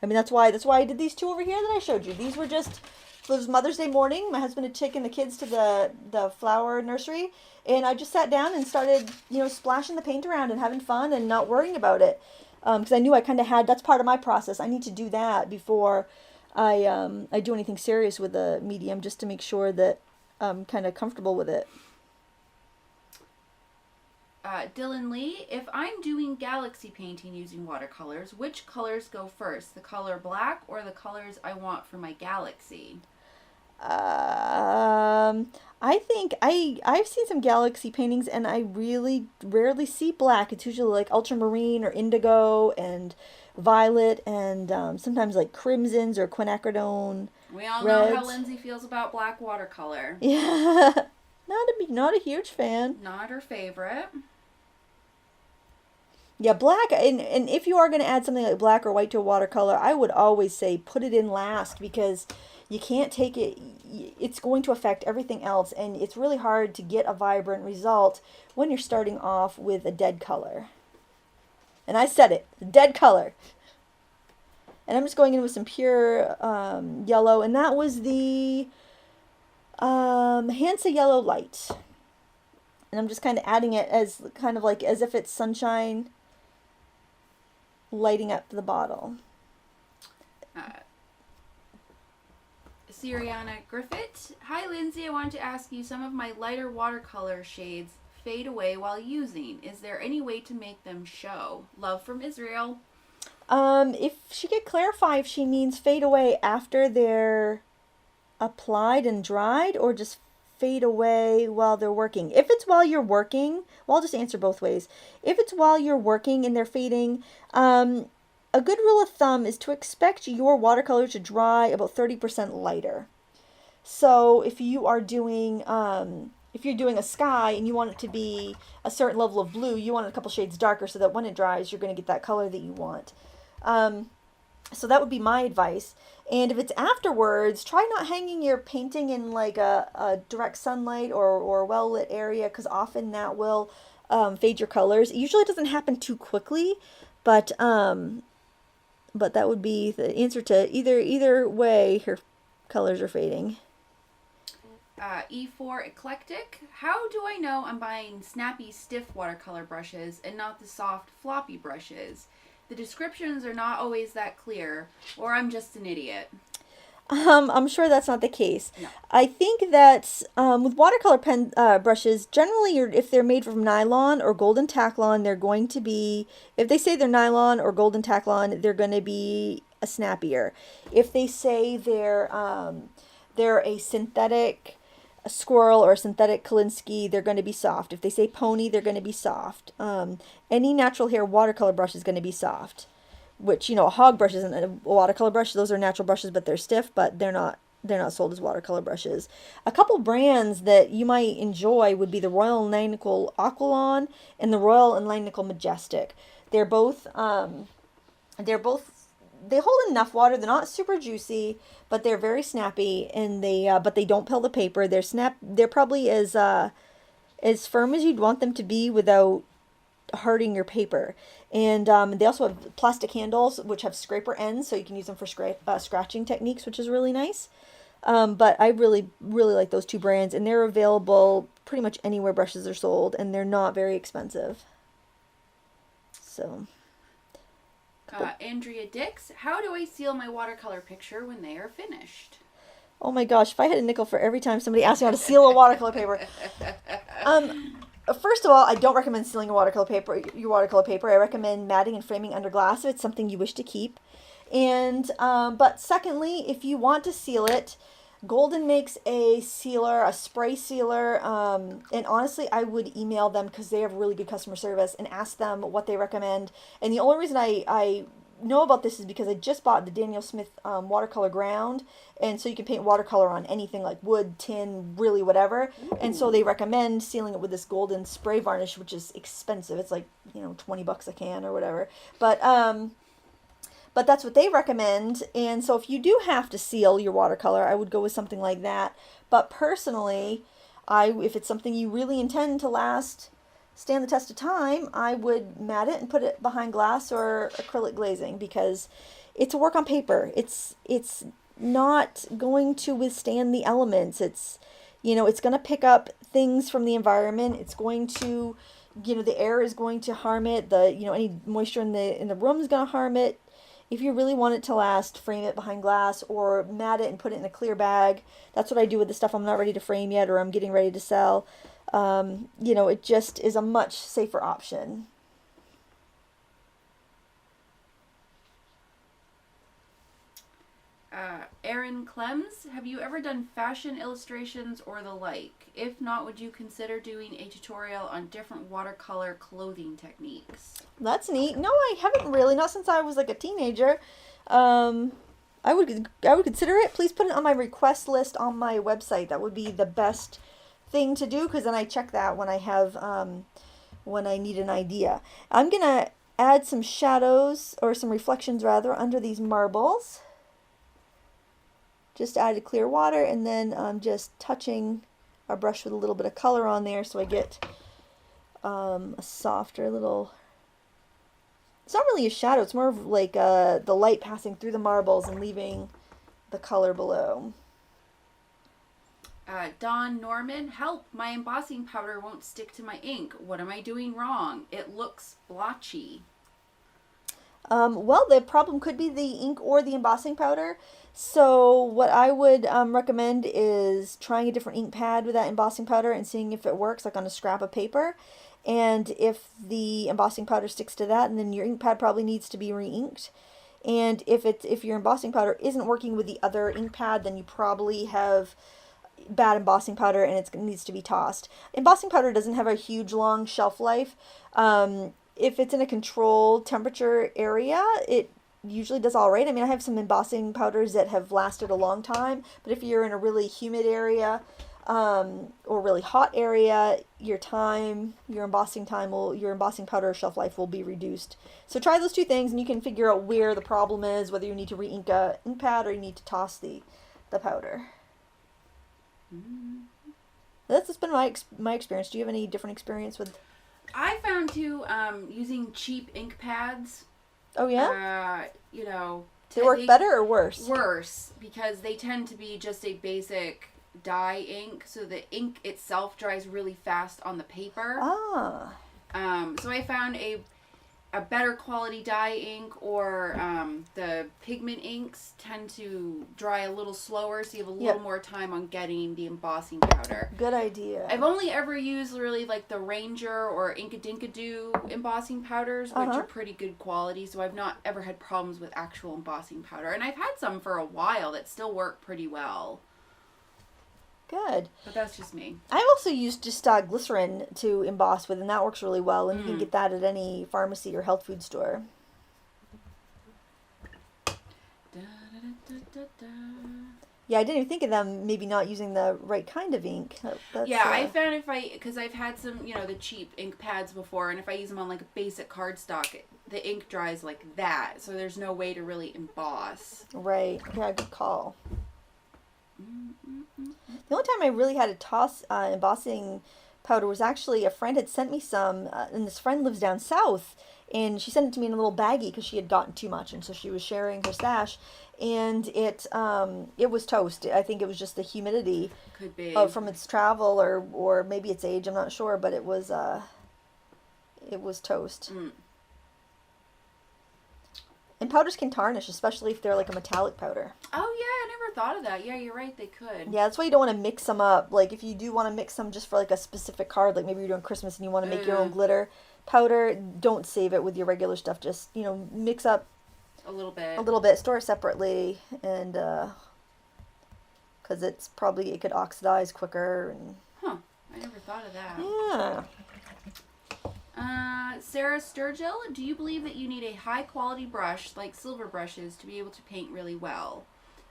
I mean, that's why I did these 2 over here that I showed you. These were just, it was Mother's Day morning. My husband had taken the kids to the flower nursery, and I just sat down and started, splashing the paint around and having fun and not worrying about it. Because I knew I kind of had, that's part of my process. I need to do that before I do anything serious with the medium, just to make sure that I'm kind of comfortable with it. Dylan Lee, if I'm doing galaxy painting using watercolors, which colors go first? The color black or the colors I want for my galaxy? I think I've seen some galaxy paintings and I really rarely see black. It's usually like ultramarine or indigo and violet and sometimes like crimsons or quinacridone. We all reds. know how Lindsay feels about black watercolor. Yeah, not a huge fan. Not her favorite. Yeah, black, and if you are going to add something like black or white to a watercolor, I would always say put it in last, because you can't take it, it's going to affect everything else, and it's really hard to get a vibrant result when you're starting off with a dead color. And I said it, dead color. And I'm just going in with some pure yellow, and that was the Hansa Yellow Light. And I'm just kind of adding it as kind of like as if it's sunshine lighting up the bottle. Siriana Griffith. Hi, Lindsay. I wanted to ask you, some of my lighter watercolor shades fade away while using. Is there any way to make them show? Love from Israel. If she could clarify if she means fade away after they're applied and dried, or just fade away while they're working. If it's while you're working, well, I'll just answer both ways. If it's while you're working and they're fading, a good rule of thumb is to expect your watercolor to dry about 30% lighter. So if you are doing, if you're doing a sky and you want it to be a certain level of blue, you want it a couple shades darker so that when it dries, you're going to get that color that you want. So that would be my advice. And if it's afterwards, try not hanging your painting in like a direct sunlight or a well-lit area, because often that will fade your colors. It usually doesn't happen too quickly, but that would be the answer to either way her colors are fading. E4 Eclectic. How do I know I'm buying snappy, stiff watercolor brushes and not the soft, floppy brushes? The descriptions are not always that clear, or I'm just an idiot. I'm sure that's not the case. No. I think that with watercolor pen brushes, generally, if they're made from nylon or golden Taklon, they're going to be, if they say they're nylon or golden Taklon, they're going to be a snappier. If they say they're a synthetic squirrel or a synthetic Kolinsky, they're going to be soft. If they say pony, they're going to be soft. Any natural hair watercolor brush is going to be soft. Which, a hog brush isn't a watercolor brush. Those are natural brushes, but they're stiff, but they're not sold as watercolor brushes. A couple brands that you might enjoy would be the Royal and Langnickel Aquilon and the Royal and Langnickel Majestic. They hold enough water. They're not super juicy, but they're very snappy, and but they don't pill the paper. They're probably as firm as you'd want them to be without hurting your paper. And they also have plastic handles which have scraper ends, so you can use them for scratching techniques, which is really nice. But I really like those two brands, and they're available pretty much anywhere brushes are sold, and they're not very expensive. So Andrea Dix, how do I seal my watercolor picture when they are finished? Oh my gosh, if I had a nickel for every time somebody asked me how to seal a watercolor paper. First of all, I don't recommend sealing your watercolor paper. I recommend matting and framing under glass if it's something you wish to keep. And but secondly, if you want to seal it, Golden makes a sealer, a spray sealer, and honestly, I would email them because they have really good customer service and ask them what they recommend. And the only reason I know about this is because I just bought the Daniel Smith watercolor ground, and so you can paint watercolor on anything like wood, tin, really whatever. Ooh. And so they recommend sealing it with this Golden spray varnish, which is expensive. It's like $20 a can or whatever. But that's what they recommend. And so if you do have to seal your watercolor, I would go with something like that. But personally, if it's something you really intend to stand the test of time, I would mat it and put it behind glass or acrylic glazing, because it's a work on paper. It's not going to withstand the elements. It's going to pick up things from the environment. It's going to, the air is going to harm it. Any moisture in the room is going to harm it. If you really want it to last, frame it behind glass or mat it and put it in a clear bag. That's what I do with the stuff I'm not ready to frame yet or I'm getting ready to sell. It just is a much safer option. Erin Clems, have you ever done fashion illustrations or the like? If not, would you consider doing a tutorial on different watercolor clothing techniques? That's neat. No, I haven't really. Not since I was like a teenager. I would consider it. Please put it on my request list on my website. That would be the best thing to do, because then I check that when I need an idea. I'm gonna add some shadows, or some reflections rather, under these marbles. Just added clear water, and then I'm just touching our brush with a little bit of color on there, so I get a softer little. It's not really a shadow. It's more of like the light passing through the marbles and leaving the color below. Don Norman, help! My embossing powder won't stick to my ink. What am I doing wrong? It looks blotchy. Well, the problem could be the ink or the embossing powder. So what I would recommend is trying a different ink pad with that embossing powder and seeing if it works, like on a scrap of paper. And if the embossing powder sticks to that, and then your ink pad probably needs to be re-inked. And if your embossing powder isn't working with the other ink pad, then you probably have bad embossing powder and it needs to be tossed. Embossing powder doesn't have a huge long shelf life. If it's in a controlled temperature area, it usually does all right. I mean, I have some embossing powders that have lasted a long time, but if you're in a really humid area, or really hot area, your embossing powder shelf life will be reduced. So try those two things and you can figure out where the problem is, whether you need to re-ink a ink pad or you need to toss the powder. That's been my experience. Do you have any different experience with? I found too, using cheap ink pads. Oh yeah? They work better or worse? Worse, because they tend to be just a basic dye ink, so the ink itself dries really fast on the paper. So I found a better quality dye ink, or the pigment inks tend to dry a little slower, so you have a little more time on getting the embossing powder. Good idea. I've only ever used really like the Ranger or Inkadinkado embossing powders, which are pretty good quality, so I've not ever had problems with actual embossing powder. And I've had some for a while that still work pretty well. Good. But that's just me. I've also used just glycerin to emboss with, and that works really well. And you can get that at any pharmacy or health food store. Yeah, I didn't even think of them maybe not using the right kind of ink. I found because I've had some, the cheap ink pads before, and if I use them on like a basic cardstock, the ink dries like that, so there's no way to really emboss. Right. Yeah, good call. The only time I really had to toss embossing powder was actually a friend had sent me some, and this friend lives down south, and she sent it to me in a little baggie because she had gotten too much, and so she was sharing her stash, and it was toast. I think it was just the humidity. Could be. From its travel, or maybe its age, I'm not sure, but it was toast. And powders can tarnish, especially if they're like a metallic powder. Oh, yeah, I never thought of that. Yeah, you're right, they could. Yeah, that's why you don't want to mix them up. Like, if you do want to mix them just for like a specific card, like maybe you're doing Christmas and you want to make your own glitter powder, don't save it with your regular stuff. Just, mix up a little bit. Store it separately, and because it could oxidize quicker. And I never thought of that. Yeah. Sarah Sturgill, do you believe that you need a high-quality brush, like silver brushes, to be able to paint really well?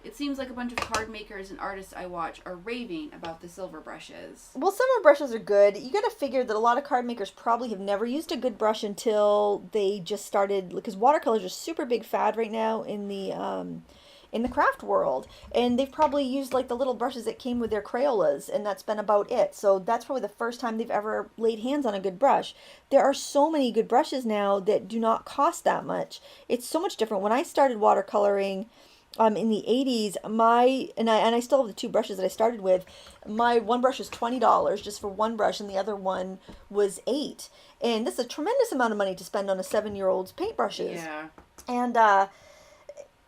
It seems like a bunch of card makers and artists I watch are raving about the silver brushes. Well, silver brushes are good. You got to figure that a lot of card makers probably have never used a good brush until they just started, because watercolors are super big fad right now in the craft world, and they've probably used like the little brushes that came with their Crayolas, and that's been about it. So that's probably the first time they've ever laid hands on a good brush. There are so many good brushes now that do not cost that much. It's so much different. When I started watercoloring in the 80s, I still have the two brushes that I started with. My one brush was $20 just for one brush, and the other one was $8. And this is a tremendous amount of money to spend on a 7-year-old's paintbrushes. Yeah.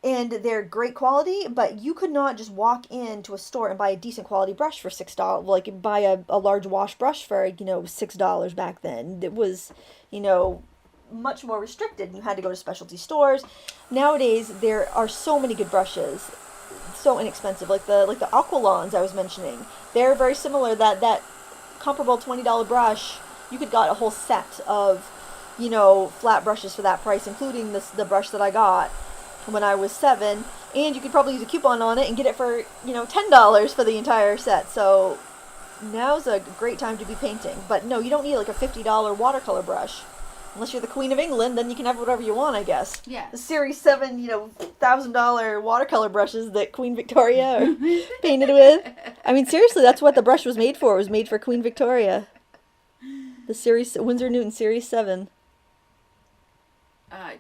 And they're great quality, but you could not just walk into a store and buy a decent quality brush for $6. Like, buy a large wash brush for, $6 back then. It was, much more restricted. You had to go to specialty stores. Nowadays, there are so many good brushes, so inexpensive. Like the Aqualons I was mentioning. They're very similar. That comparable $20 brush, you could got a whole set of, flat brushes for that price, including the brush that I got when I was 7, and you could probably use a coupon on it and get it for, $10 for the entire set. So now's a great time to be painting. But no, you don't need like a $50 watercolor brush. Unless you're the Queen of England, then you can have whatever you want, I guess. Yeah. The Series 7, $1,000 watercolor brushes that Queen Victoria painted with. I mean, seriously, that's what the brush was made for. It was made for Queen Victoria. The Winsor Newton Series 7.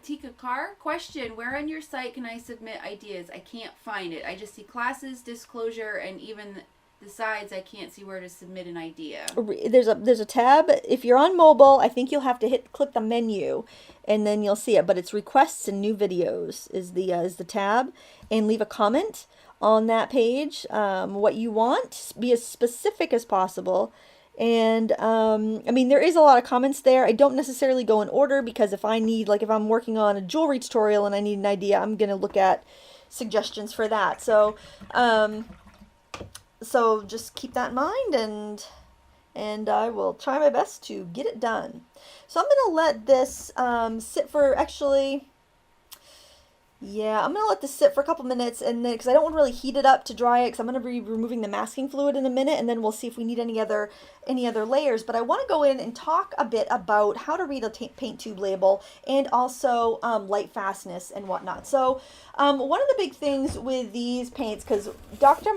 Tika Carr, question, where on your site can I submit ideas? I can't find it. I just see classes, disclosure, and even the sides. I can't see where to submit an idea. There's a tab. If you're on mobile, I think you'll have to click the menu, and then you'll see it. But it's requests and new videos is the tab, and leave a comment on that page. What you want, be as specific as possible. And, there is a lot of comments there. I don't necessarily go in order, because if I'm working on a jewelry tutorial and I need an idea, I'm going to look at suggestions for that. So just keep that in mind, and I will try my best to get it done. So I'm going to let this sit for, actually, Yeah, I'm gonna let this sit for a couple minutes, and then because I don't want to really heat it up to dry it, because I'm gonna be removing the masking fluid in a minute, and then we'll see if we need any other layers. But I want to go in and talk a bit about how to read a paint tube label, and also light fastness and whatnot. So one of the big things with these paints, because Dr.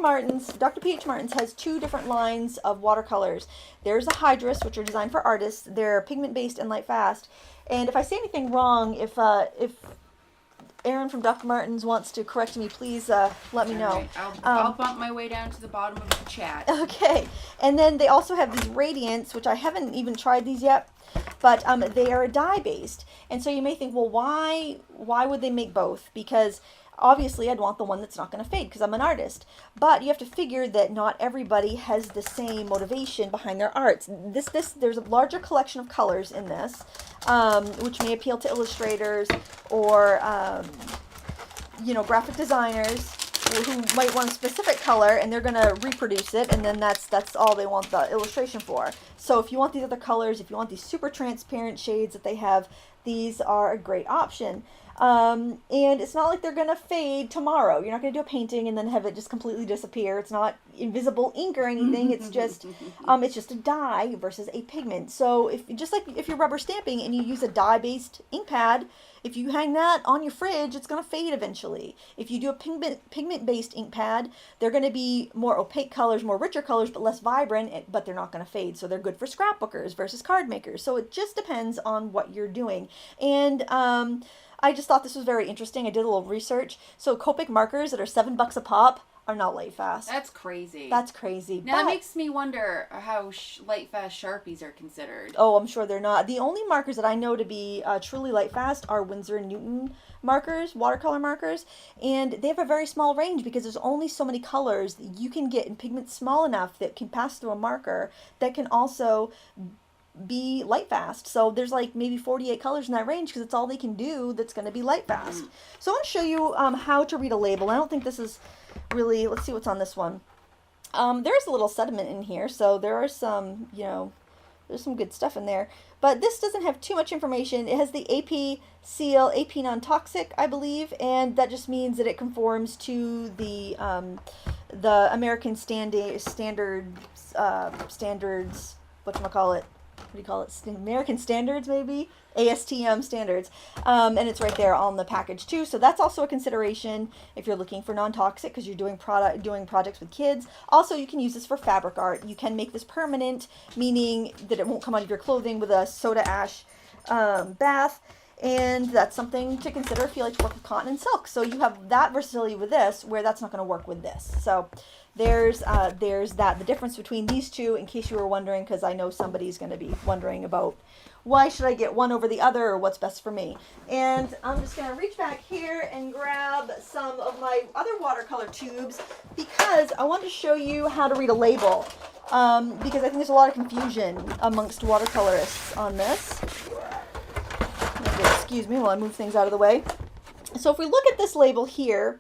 P.H. Martins has two different lines of watercolors. There's a Hydrus, which are designed for artists. They're pigment based and light fast. And if I say anything wrong, if Aaron from Dr. Martins wants to correct me, please let me know. Right. I'll bump my way down to the bottom of the chat. Okay. And then they also have these Radiants, which I haven't even tried these yet, but they are dye-based. And so you may think, well, why would they make both? Because obviously I'd want the one that's not going to fade because I'm an artist. But you have to figure that not everybody has the same motivation behind their arts. There's a larger collection of colors in this, which may appeal to illustrators or graphic designers who might want a specific color, and they're going to reproduce it, and then that's all they want the illustration for. So if you want these other colors, if you want these super transparent shades that they have, these are a great option. And it's not like they're going to fade tomorrow. You're not going to do a painting and then have it just completely disappear. It's not invisible ink or anything. It's just a dye versus a pigment. So if you're rubber stamping and you use a dye-based ink pad, if you hang that on your fridge, it's going to fade eventually. If you do a pigment-based ink pad, they're going to be more opaque colors, more richer colors, but less vibrant, but they're not going to fade. So they're good for scrapbookers versus card makers. So it just depends on what you're doing. And I just thought this was very interesting. I did a little research. So Copic markers that are $7 a pop are not light fast. That's crazy. That's crazy. Now, that makes me wonder how light fast Sharpies are considered. Oh, I'm sure they're not. The only markers that I know to be truly light fast are Winsor & Newton markers, watercolor markers, and they have a very small range because there's only so many colors that you can get in pigment small enough that can pass through a marker that can also be light fast. So there's like maybe 48 colors in that range because it's all they can do that's going to be light fast. So I want to show you how to read a label. I don't think this is really, let's see what's on this one. There's a little sediment in here, so there are some, there's some good stuff in there. But this doesn't have too much information. It has the AP seal, AP non-toxic, I believe, and that just means that it conforms to the American standards, whatchamacallit, what do you call it? American standards, maybe? ASTM standards. And it's right there on the package too. So that's also a consideration if you're looking for non-toxic because you're doing projects with kids. Also, you can use this for fabric art. You can make this permanent, meaning that it won't come out of your clothing with a soda ash bath. And that's something to consider if you like to work with cotton and silk. So you have that versatility with this, where that's not going to work with this. So there's the difference between these two, in case you were wondering, because I know somebody's going to be wondering about why should I get one over the other or what's best for me. And I'm just going to reach back here and grab some of my other watercolor tubes because I want to show you how to read a label. Because I think there's a lot of confusion amongst watercolorists on this. Excuse me while I move things out of the way. So if we look at this label here,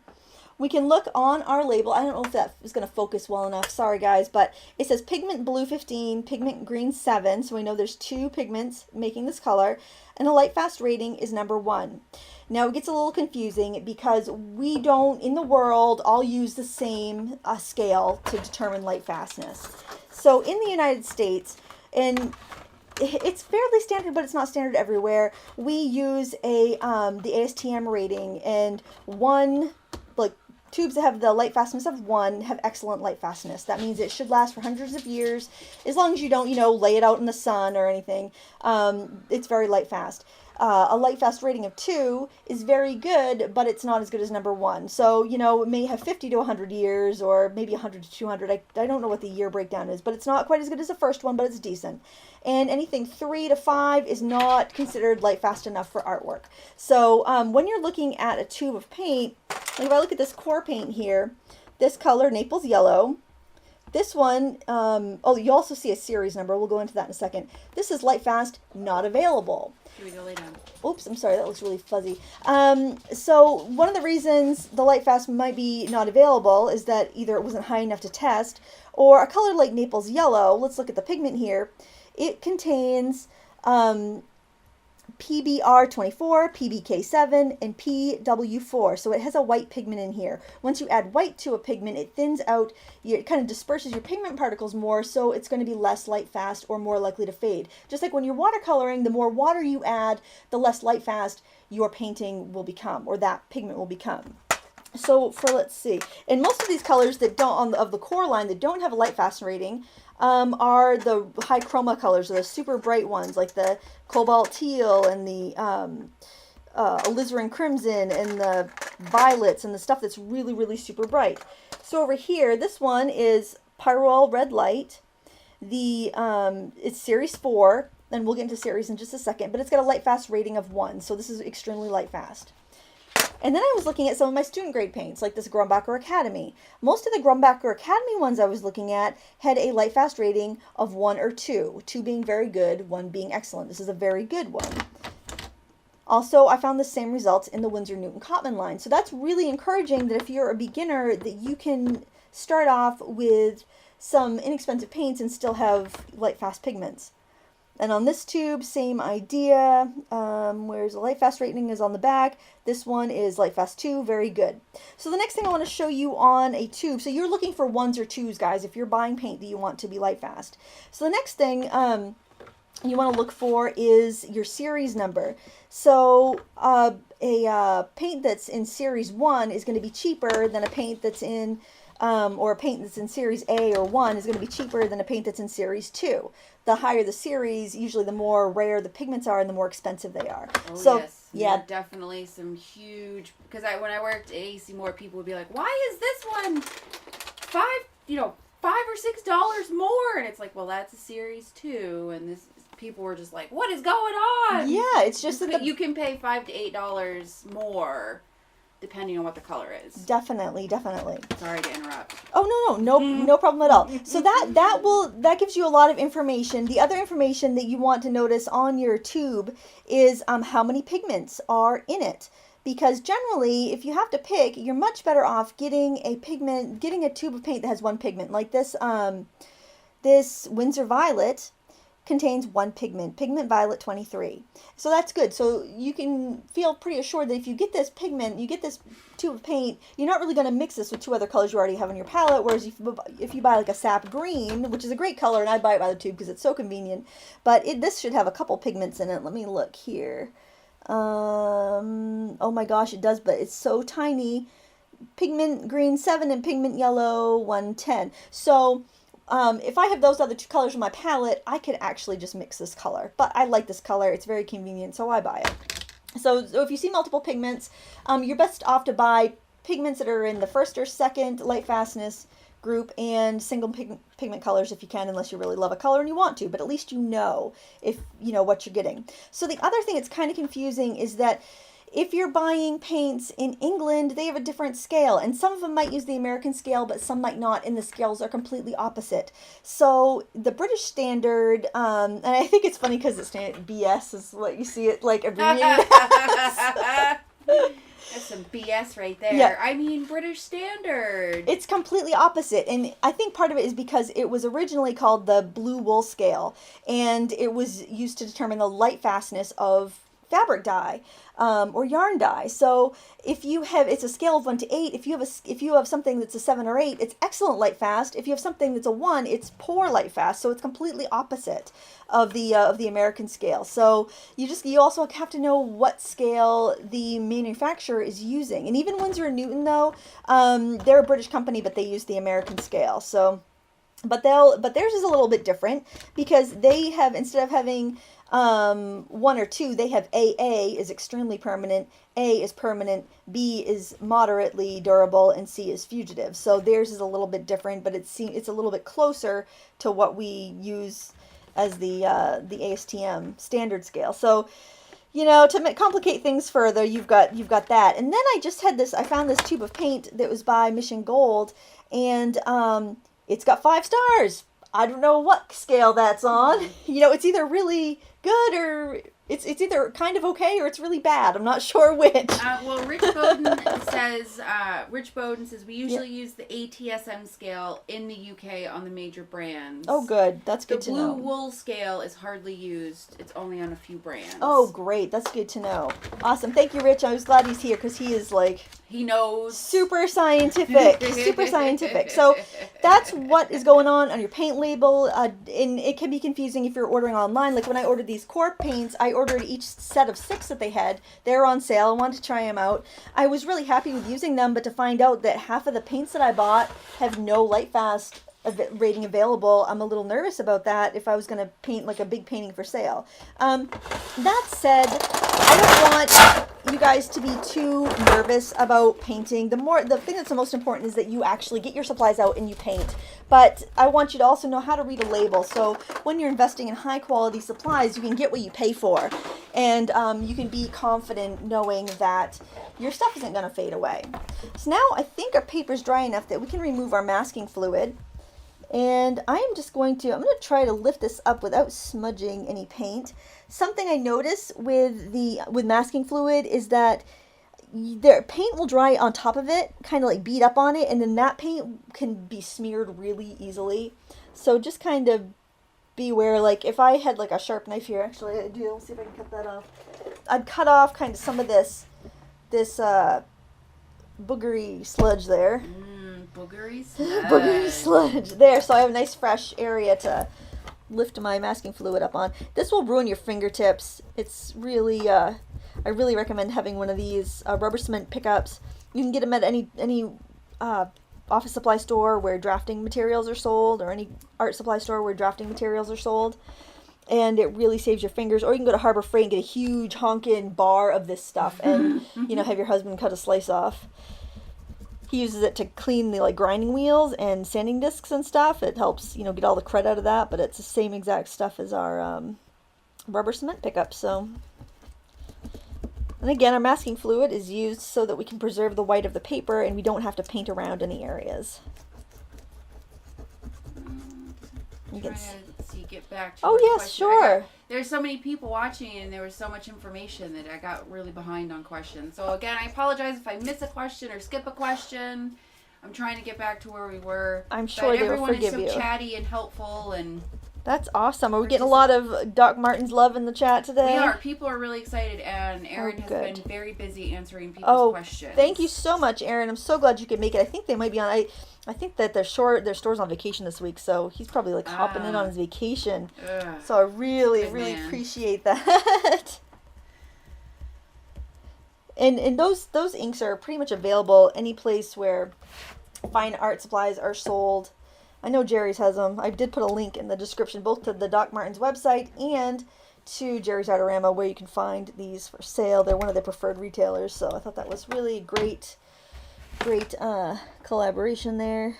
we can look on our label. I don't know if that is going to focus well enough. Sorry, guys, but it says pigment blue 15, pigment green 7. So we know there's two pigments making this color. And the light fast rating is number 1. Now it gets a little confusing because we don't, in the world, all use the same scale to determine light fastness. So in the United States, and it's fairly standard, but it's not standard everywhere. We use the ASTM rating, and tubes that have the light fastness of 1 have excellent light fastness. That means it should last for hundreds of years, as long as you don't, lay it out in the sun or anything. It's very light fast. A light fast rating of 2 is very good, but it's not as good as number 1. So, it may have 50 to 100 years, or maybe 100 to 200. I don't know what the year breakdown is, but it's not quite as good as the first one, but it's decent. And anything 3 to 5 is not considered light fast enough for artwork. So when you're looking at a tube of paint, like if I look at this core paint here, this color, Naples Yellow, this one, you also see a series number. We'll go into that in a second. This is light fast, not available. Here we go, lay down. Oops, I'm sorry, that looks really fuzzy. So one of the reasons the light fast might be not available is that either it wasn't high enough to test, or a color like Naples Yellow, let's look at the pigment here, it contains PBR24, PBK7, and PW4. So it has a white pigment in here. Once you add white to a pigment, it thins out, it kind of disperses your pigment particles more, so it's going to be less light fast or more likely to fade. Just like when you're watercoloring, the more water you add, the less light fast your painting will become, or that pigment will become. So let's see, and most of these colors that don't, of the core line, that don't have a light fast rating, are the high chroma colors, or the super bright ones, like the cobalt teal and the alizarin crimson and the violets and the stuff that's really, really super bright. So over here, this one is Pyrrole Red Light. It's Series 4, and we'll get into series in just a second, but it's got a light fast rating of 1, so this is extremely light fast. And then I was looking at some of my student grade paints, like this Grumbacher Academy. Most of the Grumbacher Academy ones I was looking at had a light fast rating of 1 or 2. 2 being very good, 1 being excellent. This is a very good one. Also, I found the same results in the Winsor Newton Cotman line. So that's really encouraging, that if you're a beginner, that you can start off with some inexpensive paints and still have light fast pigments. And on this tube, same idea. Where's the light fast rating is on the back. This one is light fast 2, very good. So the next thing I want to show you on a tube, so you're looking for 1s or 2s, guys, if you're buying paint that you want to be light fast. So the next thing you want to look for is your series number. So a paint that's in series 1 is going to be cheaper than a paint that's in or a paint that's in series A or 1 is going to be cheaper than a paint that's in series 2. The higher the series, usually the more rare the pigments are and the more expensive they are. Oh, so, yes. Yeah. Definitely some huge, because when I worked at AC Moore, people would be like, why is this one $5 or $6 more? And it's like, well, that's a series 2. And people were just like, what is going on? Yeah, it's just that you can pay $5 to $8 more depending on what the color is. Definitely, definitely. Sorry to interrupt. Oh, no problem at all. So that gives you a lot of information. The other information that you want to notice on your tube is how many pigments are in it. Because generally, if you have to pick, you're much better off getting a tube of paint that has 1 pigment. Like this Winsor Violet contains 1 pigment, Pigment Violet 23. So that's good. So you can feel pretty assured that if you get this pigment, you get this tube of paint, you're not really going to mix this with 2 other colors you already have in your palette, whereas if you buy like a sap green, which is a great color, and I buy it by the tube because it's so convenient, but this should have a couple pigments in it. Let me look here. Oh my gosh, it does, but it's so tiny. Pigment green 7 and pigment yellow 110. So if I have those other 2 colors in my palette, I could actually just mix this color. But I like this color. It's very convenient, so I buy it. So if you see multiple pigments, you're best off to buy pigments that are in the 1st or 2nd light fastness group and single pigment colors if you can, unless you really love a color and you want to. But at least you know what you're getting. So the other thing that's kind of confusing is that if you're buying paints in England, they have a different scale, and some of them might use the American scale, but some might not, and the scales are completely opposite. So the British standard, and I think it's funny because it's BS is what you see it like abbreviated. That's some BS right there. Yeah. I mean, British standard. It's completely opposite, and I think part of it is because it was originally called the blue wool scale, and it was used to determine the light fastness of fabric dye or yarn dye. So if you have, it's a scale of 1 to 8. If you have something that's a 7 or 8, it's excellent light fast. If you have something that's a 1, it's poor light fast. So it's completely opposite of the American scale. So you also have to know what scale the manufacturer is using. And even Winsor and Newton, though, they're a British company, but they use the American scale. So but theirs is a little bit different because they have, instead of having 1 or 2, they have AA is extremely permanent, A is permanent, B is moderately durable, and C is fugitive. So theirs is a little bit different, but it's a little bit closer to what we use as the ASTM standard scale. So, to complicate things further, you've got that. And then I found this tube of paint that was by Mission Gold, and it's got 5 stars. I don't know what scale that's on. It's either really good or it's either kind of okay or it's really bad. I'm not sure which. Well, Rich Bowden It says, Rich Bowden says, we usually use the ATSM scale in the UK on the major brands. Oh, good. That's good to know. The blue wool scale is hardly used. It's only on a few brands. Oh, great. That's good to know. Awesome. Thank you, Rich. I was glad he's here because he is like... He knows. Super scientific. Super scientific. So that's what is going on your paint label. And it can be confusing if you're ordering online. Like when I ordered these core paints, I ordered each set of 6 that they had. They were on sale. I wanted to try them out. I was really happy with using them, but to find out that half of the paints that I bought have no light fast rating available, I'm a little nervous about that if I was going to paint like a big painting for sale. That said, I don't want you guys to be too nervous about painting. The thing that's the most important is that you actually get your supplies out and you paint. But I want you to also know how to read a label. So when you're investing in high quality supplies, you can get what you pay for. And you can be confident knowing that your stuff isn't going to fade away. So now I think our paper's dry enough that we can remove our masking fluid. And I'm going to try to lift this up without smudging any paint. Something I notice with masking fluid is that their paint will dry on top of it, kind of like beat up on it, and then that paint can be smeared really easily. So just kind of beware. Like if I had like a sharp knife here, actually I do. Let's see if I can cut that off. I'd cut off kind of some of this boogery sludge there. Boogery sludge. Boogery sludge there. So I have a nice fresh area to lift my masking fluid up on. This will ruin your fingertips. It's really, I really recommend having one of these rubber cement pickups. You can get them at any office supply store where drafting materials are sold, or any art supply store where drafting materials are sold. And it really saves your fingers. Or you can go to Harbor Freight and get a huge honkin' bar of this stuff and, have your husband cut a slice off. He uses it to clean the grinding wheels and sanding discs and stuff. It helps, get all the crud out of that, but it's the same exact stuff as our rubber cement pickup. So, and again, our masking fluid is used so that we can preserve the white of the paper and we don't have to paint around any areas. You can get back to yes, question. sure. There's so many people watching and there was so much information that I got really behind on questions. So again, I apologize if I miss a question or skip a question. I'm trying to get back to where we were. I'm sure they will forgive you. Everyone is so chatty and helpful, and that's awesome. Are we getting a lot of Doc Martens love in the chat today? We are. People are really excited, and Erin has been very busy answering people's questions. Thank you so much, Erin. I'm so glad you could make it. I think they might be on. I think that their store's on vacation this week, so he's probably hopping in on his vacation. So I really appreciate that. And those inks are pretty much available any place where fine art supplies are sold. I know Jerry's has them. I did put a link in the description both to the Doc Martens website and to Jerry's Artorama where you can find these for sale. They're one of their preferred retailers, so I thought that was really great collaboration there.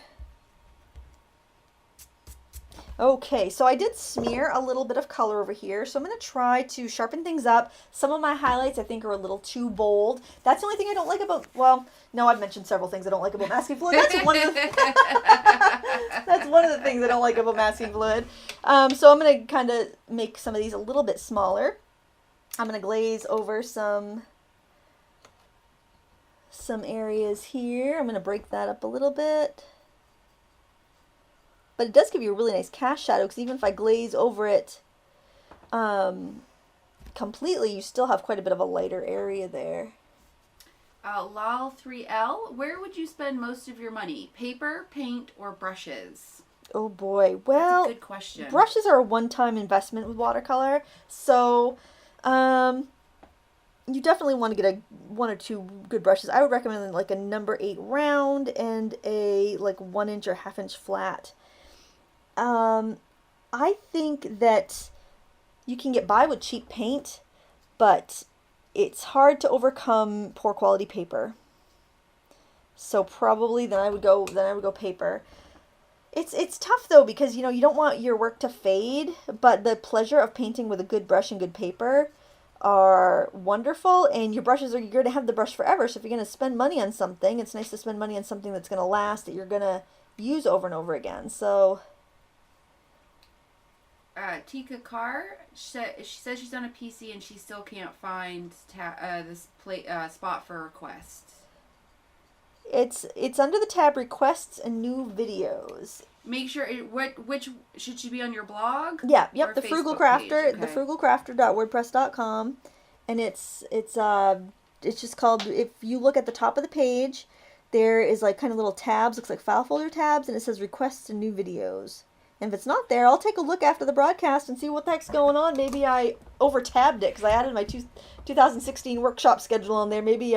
Okay, so I did smear a little bit of color over here, so I'm going to try to sharpen things up. Some of my highlights I think are a little too bold. That's the only thing I don't like about, no, I've mentioned several things I don't like about masking fluid. That's one of the things I don't like about masking fluid. So I'm going to kind of make some of these a little bit smaller. I'm going to glaze over some areas here. I'm going to break that up a little bit. But it does give you a really nice cast shadow, because even if I glaze over it completely, you still have quite a bit of a lighter area there. Lol3L, where would you spend most of your money? Paper, paint, or brushes? Oh boy, well, that's a good question. Brushes are a one-time investment with watercolor, so you definitely want to get one or two good brushes. I would recommend like a number 8 round and a 1 inch or 1/2 inch flat. I think that you can get by with cheap paint, but it's hard to overcome poor quality paper. So probably then I would go paper. It's tough though, because you don't want your work to fade, but the pleasure of painting with a good brush and good paper are wonderful, and you're going to have the brush forever. So if you're going to spend money on something, it's nice to spend money on something that's going to last, that you're going to use over and over again. So Tika Carr, she says she's on a PC and she still can't find this spot for requests. It's under the tab requests and new videos. Make sure which should she be on your blog? Yeah, yep, or the Frugal Facebook Crafter, page? Okay. thefrugalcrafter.wordpress.com, and it's just called. If you look at the top of the page, there is like kind of little tabs, looks like file folder tabs, and it says requests and new videos. And if it's not there, I'll take a look after the broadcast and see what the heck's going on. Maybe I over tabbed it because I added my 2016 workshop schedule on there. Maybe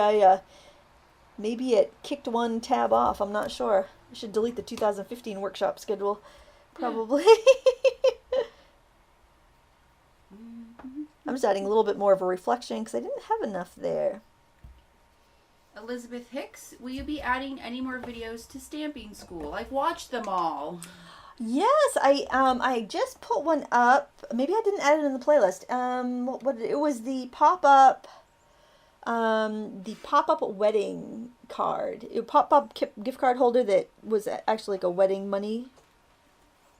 it kicked one tab off. I'm not sure. I should delete the 2015 workshop schedule. Probably. I'm just adding a little bit more of a reflection because I didn't have enough there. Elizabeth Hicks, will you be adding any more videos to stamping school? I've watched them all. Yes, I just put one up. Maybe I didn't add it in the playlist. It was the pop-up wedding card. A pop-up gift card holder that was actually like a wedding money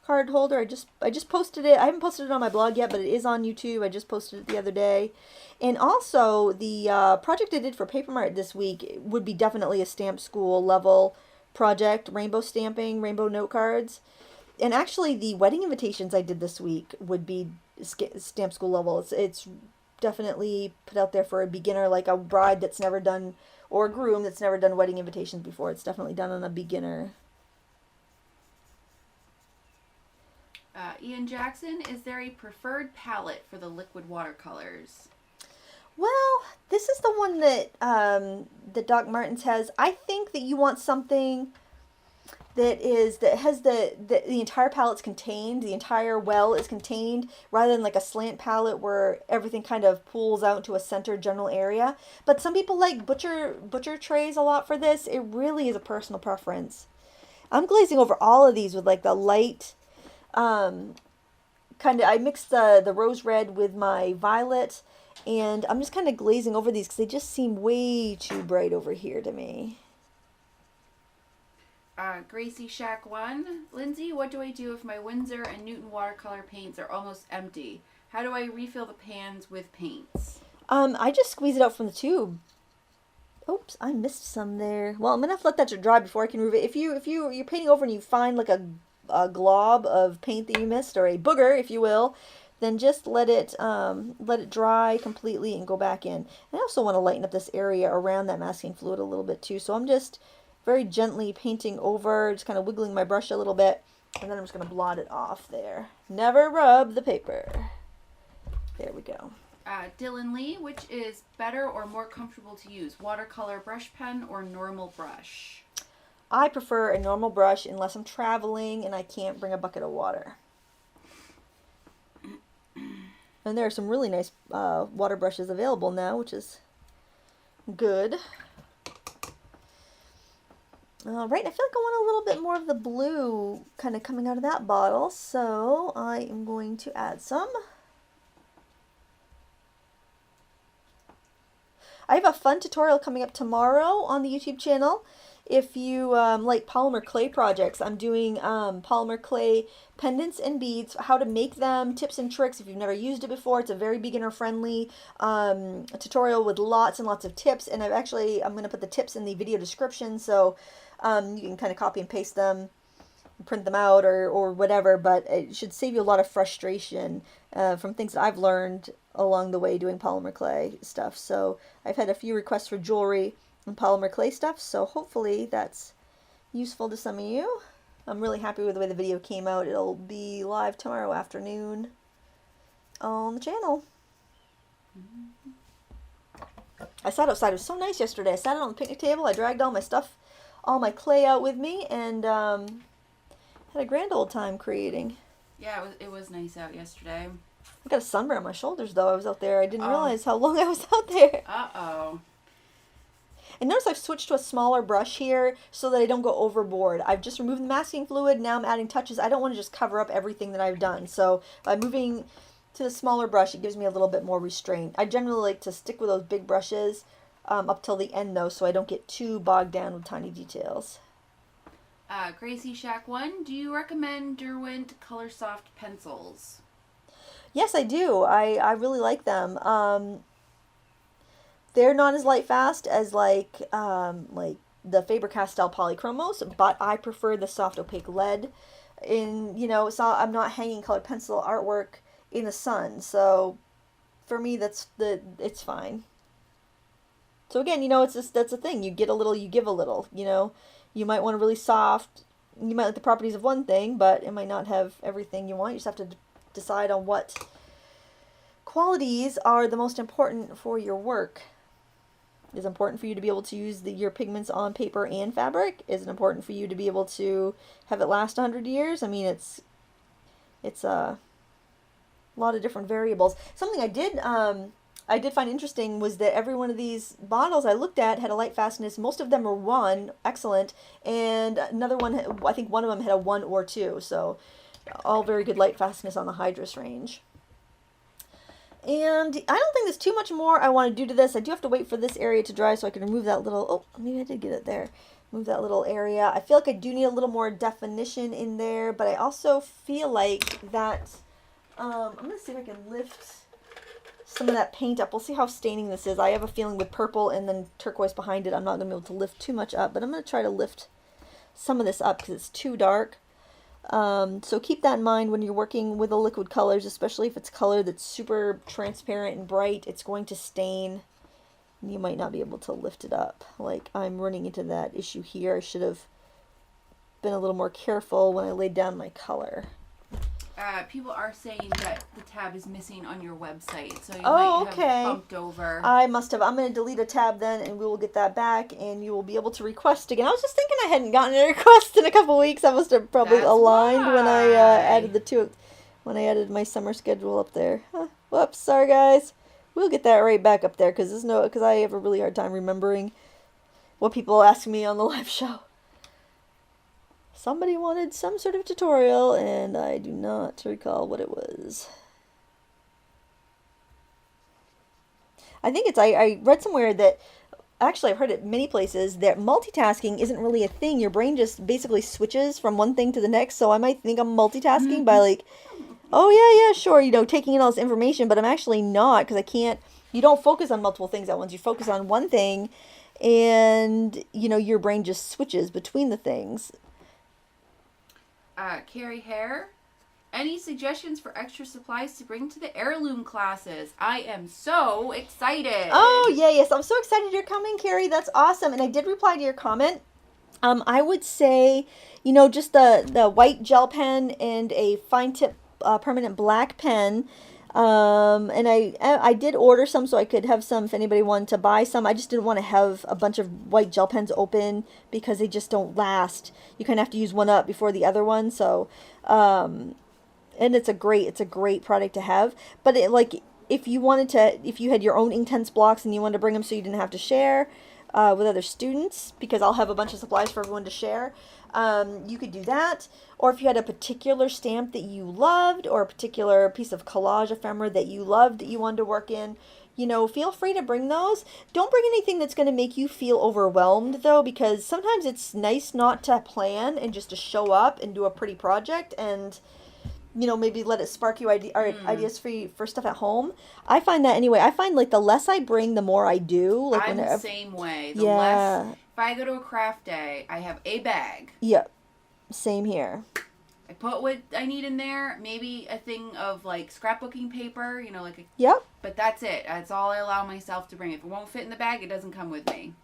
card holder. I just posted it. I haven't posted it on my blog yet, but it is on YouTube. I just posted it the other day. And also the project I did for Paper Mart this week would be definitely a stamp school level project, rainbow stamping, rainbow note cards. And actually the wedding invitations I did this week would be stamp school level. It's definitely put out there for a beginner, like a bride that's never done, or a groom that's never done wedding invitations before. It's definitely done on a beginner. Ian Jackson, is there a preferred palette for the liquid watercolors? Well, this is the one that Doc Martins has. I think that you want something that has the entire palette's contained, the entire well is contained, rather than like a slant palette where everything kind of pools out into a center general area. But some people like butcher trays a lot for this. It really is a personal preference. I'm glazing over all of these with like the light, I mixed the rose red with my violet, and I'm just kind of glazing over these because they just seem way too bright over here to me. Gracie Shack 1. Lindsay, what do I do if my Winsor and Newton watercolor paints are almost empty? How do I refill the pans with paints? I just squeeze it out from the tube. Oops, I missed some there. Well, I'm gonna have to let that dry before I can remove it. If you're painting over and you find like a glob of paint that you missed, or a booger, if you will, then just let it dry completely and go back in. And I also want to lighten up this area around that masking fluid a little bit too. So I'm just very gently painting over, just kind of wiggling my brush a little bit, and then I'm just going to blot it off there. Never rub the paper. There we go. Dylan Lee, which is better or more comfortable to use, watercolor brush pen or normal brush? I prefer a normal brush unless I'm traveling and I can't bring a bucket of water. And there are some really nice water brushes available now, which is good. All right, I feel like I want a little bit more of the blue kind of coming out of that bottle, so I am going to add some. I have a fun tutorial coming up tomorrow on the YouTube channel. If you like polymer clay projects, I'm doing polymer clay pendants and beads, how to make them, tips and tricks if you've never used it before. It's a very beginner friendly tutorial with lots and lots of tips, and I'm going to put the tips in the video description, so you can kind of copy and paste them, print them out or whatever, but it should save you a lot of frustration from things that I've learned along the way doing polymer clay stuff. So I've had a few requests for jewelry and polymer clay stuff, so hopefully that's useful to some of you. I'm really happy with the way the video came out. It'll be live tomorrow afternoon on the channel. I sat outside. It was so nice yesterday. I sat out on the picnic table. I dragged all my stuff, all my clay out with me, and had a grand old time creating. Yeah, it was nice out yesterday. I got a sunburn on my shoulders, though. I was out there. I didn't realize how long I was out there. Uh-oh. And notice I've switched to a smaller brush here so that I don't go overboard. I've just removed the masking fluid. Now I'm adding touches. I don't want to just cover up everything that I've done. So by moving to the smaller brush, it gives me a little bit more restraint. I generally like to stick with those big brushes up till the end, though, so I don't get too bogged down with tiny details. Gracie Shack 1, do you recommend Derwent Color Soft pencils? Yes, I do. I really like them. They're not as light fast as like the Faber-Castell Polychromos, but I prefer the soft opaque lead. So I'm not hanging colored pencil artwork in the sun, so for me it's fine. So again, that's a thing. You get a little, you give a little. You might want a really soft. You might like the properties of one thing, but it might not have everything you want. You just have to decide on what qualities are the most important for your work. Is it important for you to be able to use your pigments on paper and fabric? Is it important for you to be able to have it last 100 years? I mean, it's a lot of different variables. Something I did find interesting was that every one of these bottles I looked at had a light fastness. Most of them were 1, excellent, and another one, I think one of them had a 1 or 2, so all very good light fastness on the Hydrus range. And I don't think there's too much more I want to do to this. I do have to wait for this area to dry so I can remove that little, oh, maybe I did get it there. Move that little area. I feel like I do need a little more definition in there, but I also feel like that, I'm going to see if I can lift some of that paint up. We'll see how staining this is. I have a feeling with purple and then turquoise behind it, I'm not going to be able to lift too much up, but I'm going to try to lift some of this up because it's too dark. So keep that in mind when you're working with the liquid colors, especially if it's color that's super transparent and bright, it's going to stain. You might not be able to lift it up. Like I'm running into that issue here. I should have been a little more careful when I laid down my color. People are saying that the tab is missing on your website, so you might have bumped over. I must have. I'm going to delete a tab then, and we will get that back, and you will be able to request again. I was just thinking I hadn't gotten a request in a couple weeks. I must have probably aligned when I added the two, when I added my summer schedule up there. Whoops, sorry guys. We'll get that right back up there because I have a really hard time remembering what people ask me on the live show. Somebody wanted some sort of tutorial, and I do not recall what it was. I think I read somewhere that, actually I've heard it many places, that multitasking isn't really a thing. Your brain just basically switches from one thing to the next, so I might think I'm multitasking by like, oh yeah, sure, taking in all this information, but I'm actually not, because you don't focus on multiple things at once. You focus on one thing, and, your brain just switches between the things. Carrie Hare, any suggestions for extra supplies to bring to the heirloom classes? I am so excited. Oh, yes. I'm so excited you're coming, Carrie. That's awesome. And I did reply to your comment. I would say, just the white gel pen and a fine tip permanent black pen. And I did order some so I could have some if anybody wanted to buy some. I just didn't want to have a bunch of white gel pens open because they just don't last. You kind of have to use one up before the other one. So, and it's a great product to have. But if you had your own Inktense blocks and you wanted to bring them so you didn't have to share with other students, because I'll have a bunch of supplies for everyone to share. You could do that. Or if you had a particular stamp that you loved, or a particular piece of collage ephemera that you loved that you wanted to work in, feel free to bring those. Don't bring anything that's going to make you feel overwhelmed, though, because sometimes it's nice not to plan and just to show up and do a pretty project and, maybe let it spark you ideas for stuff at home. I find that anyway. I find the less I bring, the more I do. I'm the same way. The less, if I go to a craft day, I have a bag. Yep. Same here. I put what I need in there. Maybe a thing of scrapbooking paper, Yep. But that's it. That's all I allow myself to bring. If it won't fit in the bag, it doesn't come with me.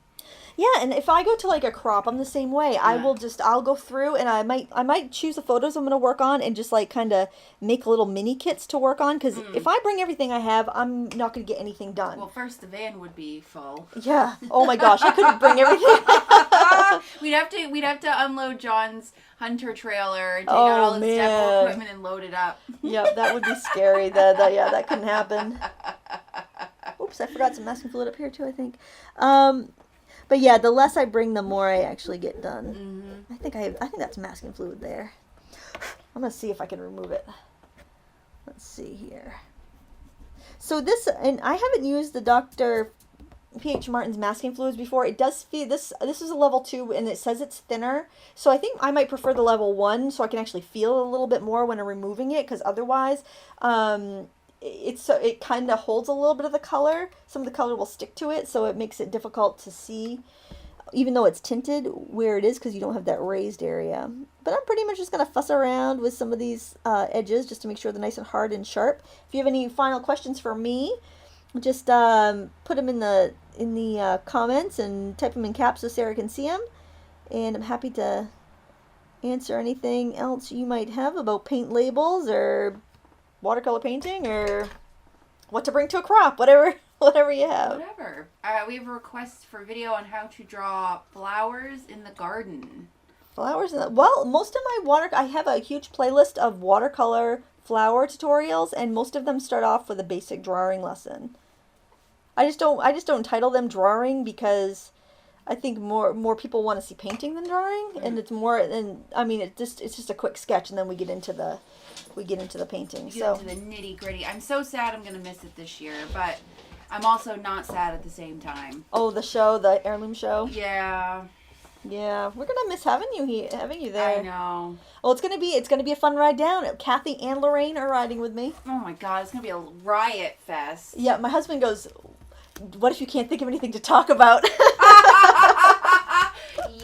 Yeah, and if I go to a crop, I'm the same way. Yeah. I'll go through and I might choose the photos I'm going to work on and just kind of make little mini kits to work on, because if I bring everything I have, I'm not going to get anything done. Well, first the van would be full. Yeah. Oh my gosh, I couldn't bring everything. We'd have to unload John's hunter trailer and take out all the step equipment and load it up. Yep, that would be scary. That couldn't happen. Oops, I forgot some masking fluid up here too, I think. But yeah, the less I bring, the more I actually get done. Mm-hmm. I think that's masking fluid there. I'm gonna see if I can remove it. Let's see here. So and I haven't used the Dr. P.H. Martins masking fluids before. It does feel this is a level 2, and it says it's thinner. So I think I might prefer the level 1, so I can actually feel a little bit more when I'm removing it, because otherwise, it kind of holds a little bit of the color. Some of the color will stick to it, so it makes it difficult to see. even though it's tinted where it is because you don't have that raised area. But I'm pretty much just going to fuss around with some of these edges just to make sure they're nice and hard and sharp. If you have any final questions for me, just put them in the comments and type them in caps so Sarah can see them. And I'm happy to answer anything else you might have about paint labels or watercolor painting or what to bring to a crop, whatever you have. Whatever. We have a request for video on how to draw flowers in the garden. Flowers in the, well, most of my I have a huge playlist of watercolor flower tutorials, and most of them start off with a basic drawing lesson. I just don't title them drawing because I think more people want to see painting than drawing, and it's more, and I mean it's just a quick sketch, and then we get into the painting. We get into the nitty gritty. I'm so sad I'm gonna miss it this year, but I'm also not sad at the same time. Oh, the heirloom show. Yeah. Yeah, we're gonna miss having you there. I know. Well, it's gonna be a fun ride down. Kathy and Lorraine are riding with me. Oh my God, it's gonna be a riot fest. Yeah, my husband goes, "What if you can't think of anything to talk about?"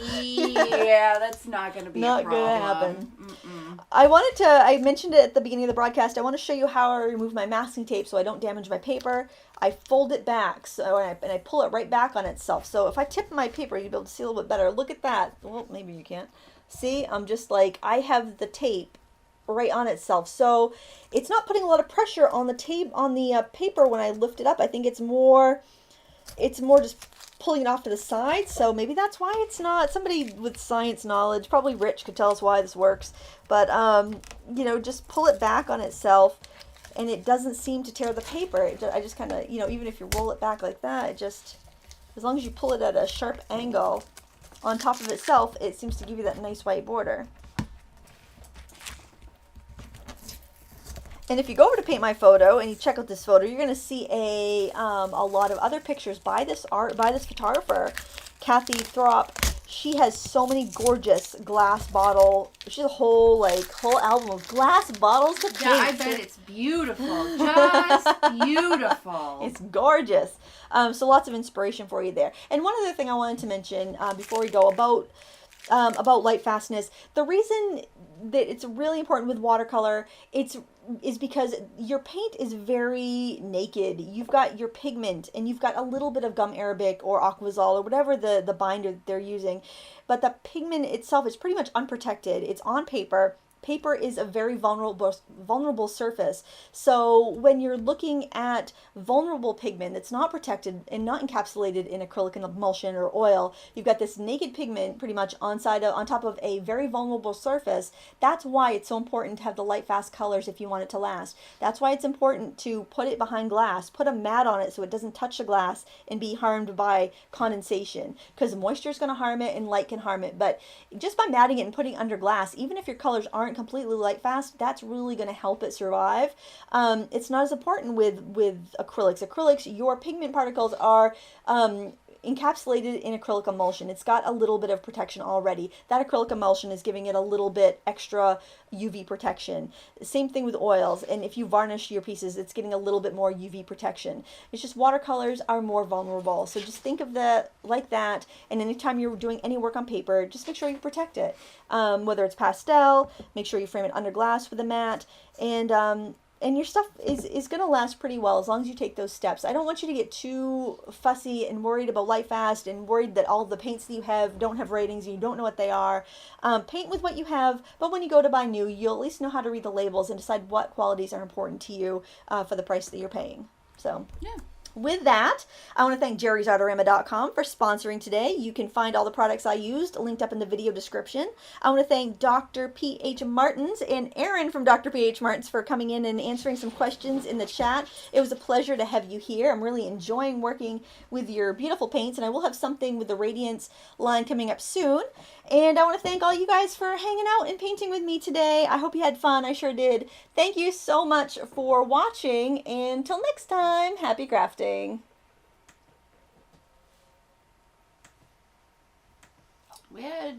Yeah, that's not going to be not a problem. Not going to happen. Mm-mm. I mentioned it at the beginning of the broadcast. I want to show you how I remove my masking tape so I don't damage my paper. I fold it back and I pull it right back on itself. So if I tip my paper, you'll be able to see a little bit better. Look at that. Well, maybe you can't. See, I'm just like, I have the tape right on itself. So it's not putting a lot of pressure on the tape, on the paper when I lift it up. I think it's more just pulling it off to the side, so maybe that's why it's not. Somebody with science knowledge, probably Rich, could tell us why this works, but just pull it back on itself, and it doesn't seem to tear the paper. I just kind of, even if you roll it back like that, it just, as long as you pull it at a sharp angle on top of itself, it seems to give you that nice white border. And if you go over to Paint My Photo and you check out this photo, you're going to see a lot of other pictures by this photographer, Kathy Throp. She has so many gorgeous glass bottle. She has a whole album of glass bottles to paint. Yeah, I bet it's beautiful. Just beautiful. It's gorgeous. So lots of inspiration for you there. And one other thing I wanted to mention before we go about light fastness. The reason that it's really important with watercolor is because your paint is very naked. You've got your pigment and you've got a little bit of gum arabic or aquazole or whatever the binder they're using, but the pigment itself is pretty much unprotected. It's on paper. Paper is a very vulnerable surface. So when you're looking at vulnerable pigment that's not protected and not encapsulated in acrylic emulsion or oil, you've got this naked pigment pretty much on top of a very vulnerable surface. That's why it's so important to have the light fast colors if you want it to last. That's why it's important to put it behind glass. Put a mat on it so it doesn't touch the glass and be harmed by condensation, because moisture is going to harm it and light can harm it. But just by matting it and putting it under glass, even if your colors aren't completely light fast, that's really going to help it survive. It's not as important with acrylics. Acrylics, your pigment particles are encapsulated in acrylic emulsion. It's got a little bit of protection already. That acrylic emulsion is giving it a little bit extra UV protection. Same thing with oils, and if you varnish your pieces, it's getting a little bit more UV protection. It's just watercolors are more vulnerable. So just think of that like that, and anytime you're doing any work on paper, just make sure you protect it. Whether it's pastel, make sure you frame it under glass with a mat, and your stuff is going to last pretty well as long as you take those steps. I don't want you to get too fussy and worried about light fast and worried that all the paints that you have don't have ratings and you don't know what they are. Paint with what you have, but when you go to buy new, you'll at least know how to read the labels and decide what qualities are important to you for the price that you're paying. So, yeah. With that, I want to thank jerrysartorama.com for sponsoring today. You can find all the products I used linked up in the video description. I want to thank Dr. P.H. Martins and Aaron from Dr. P.H. Martins for coming in and answering some questions in the chat. It was a pleasure to have you here. I'm really enjoying working with your beautiful paints, and I will have something with the Radiance line coming up soon. And I want to thank all you guys for hanging out and painting with me today. I hope you had fun. I sure did. Thank you so much for watching. And until next time, happy crafting. We had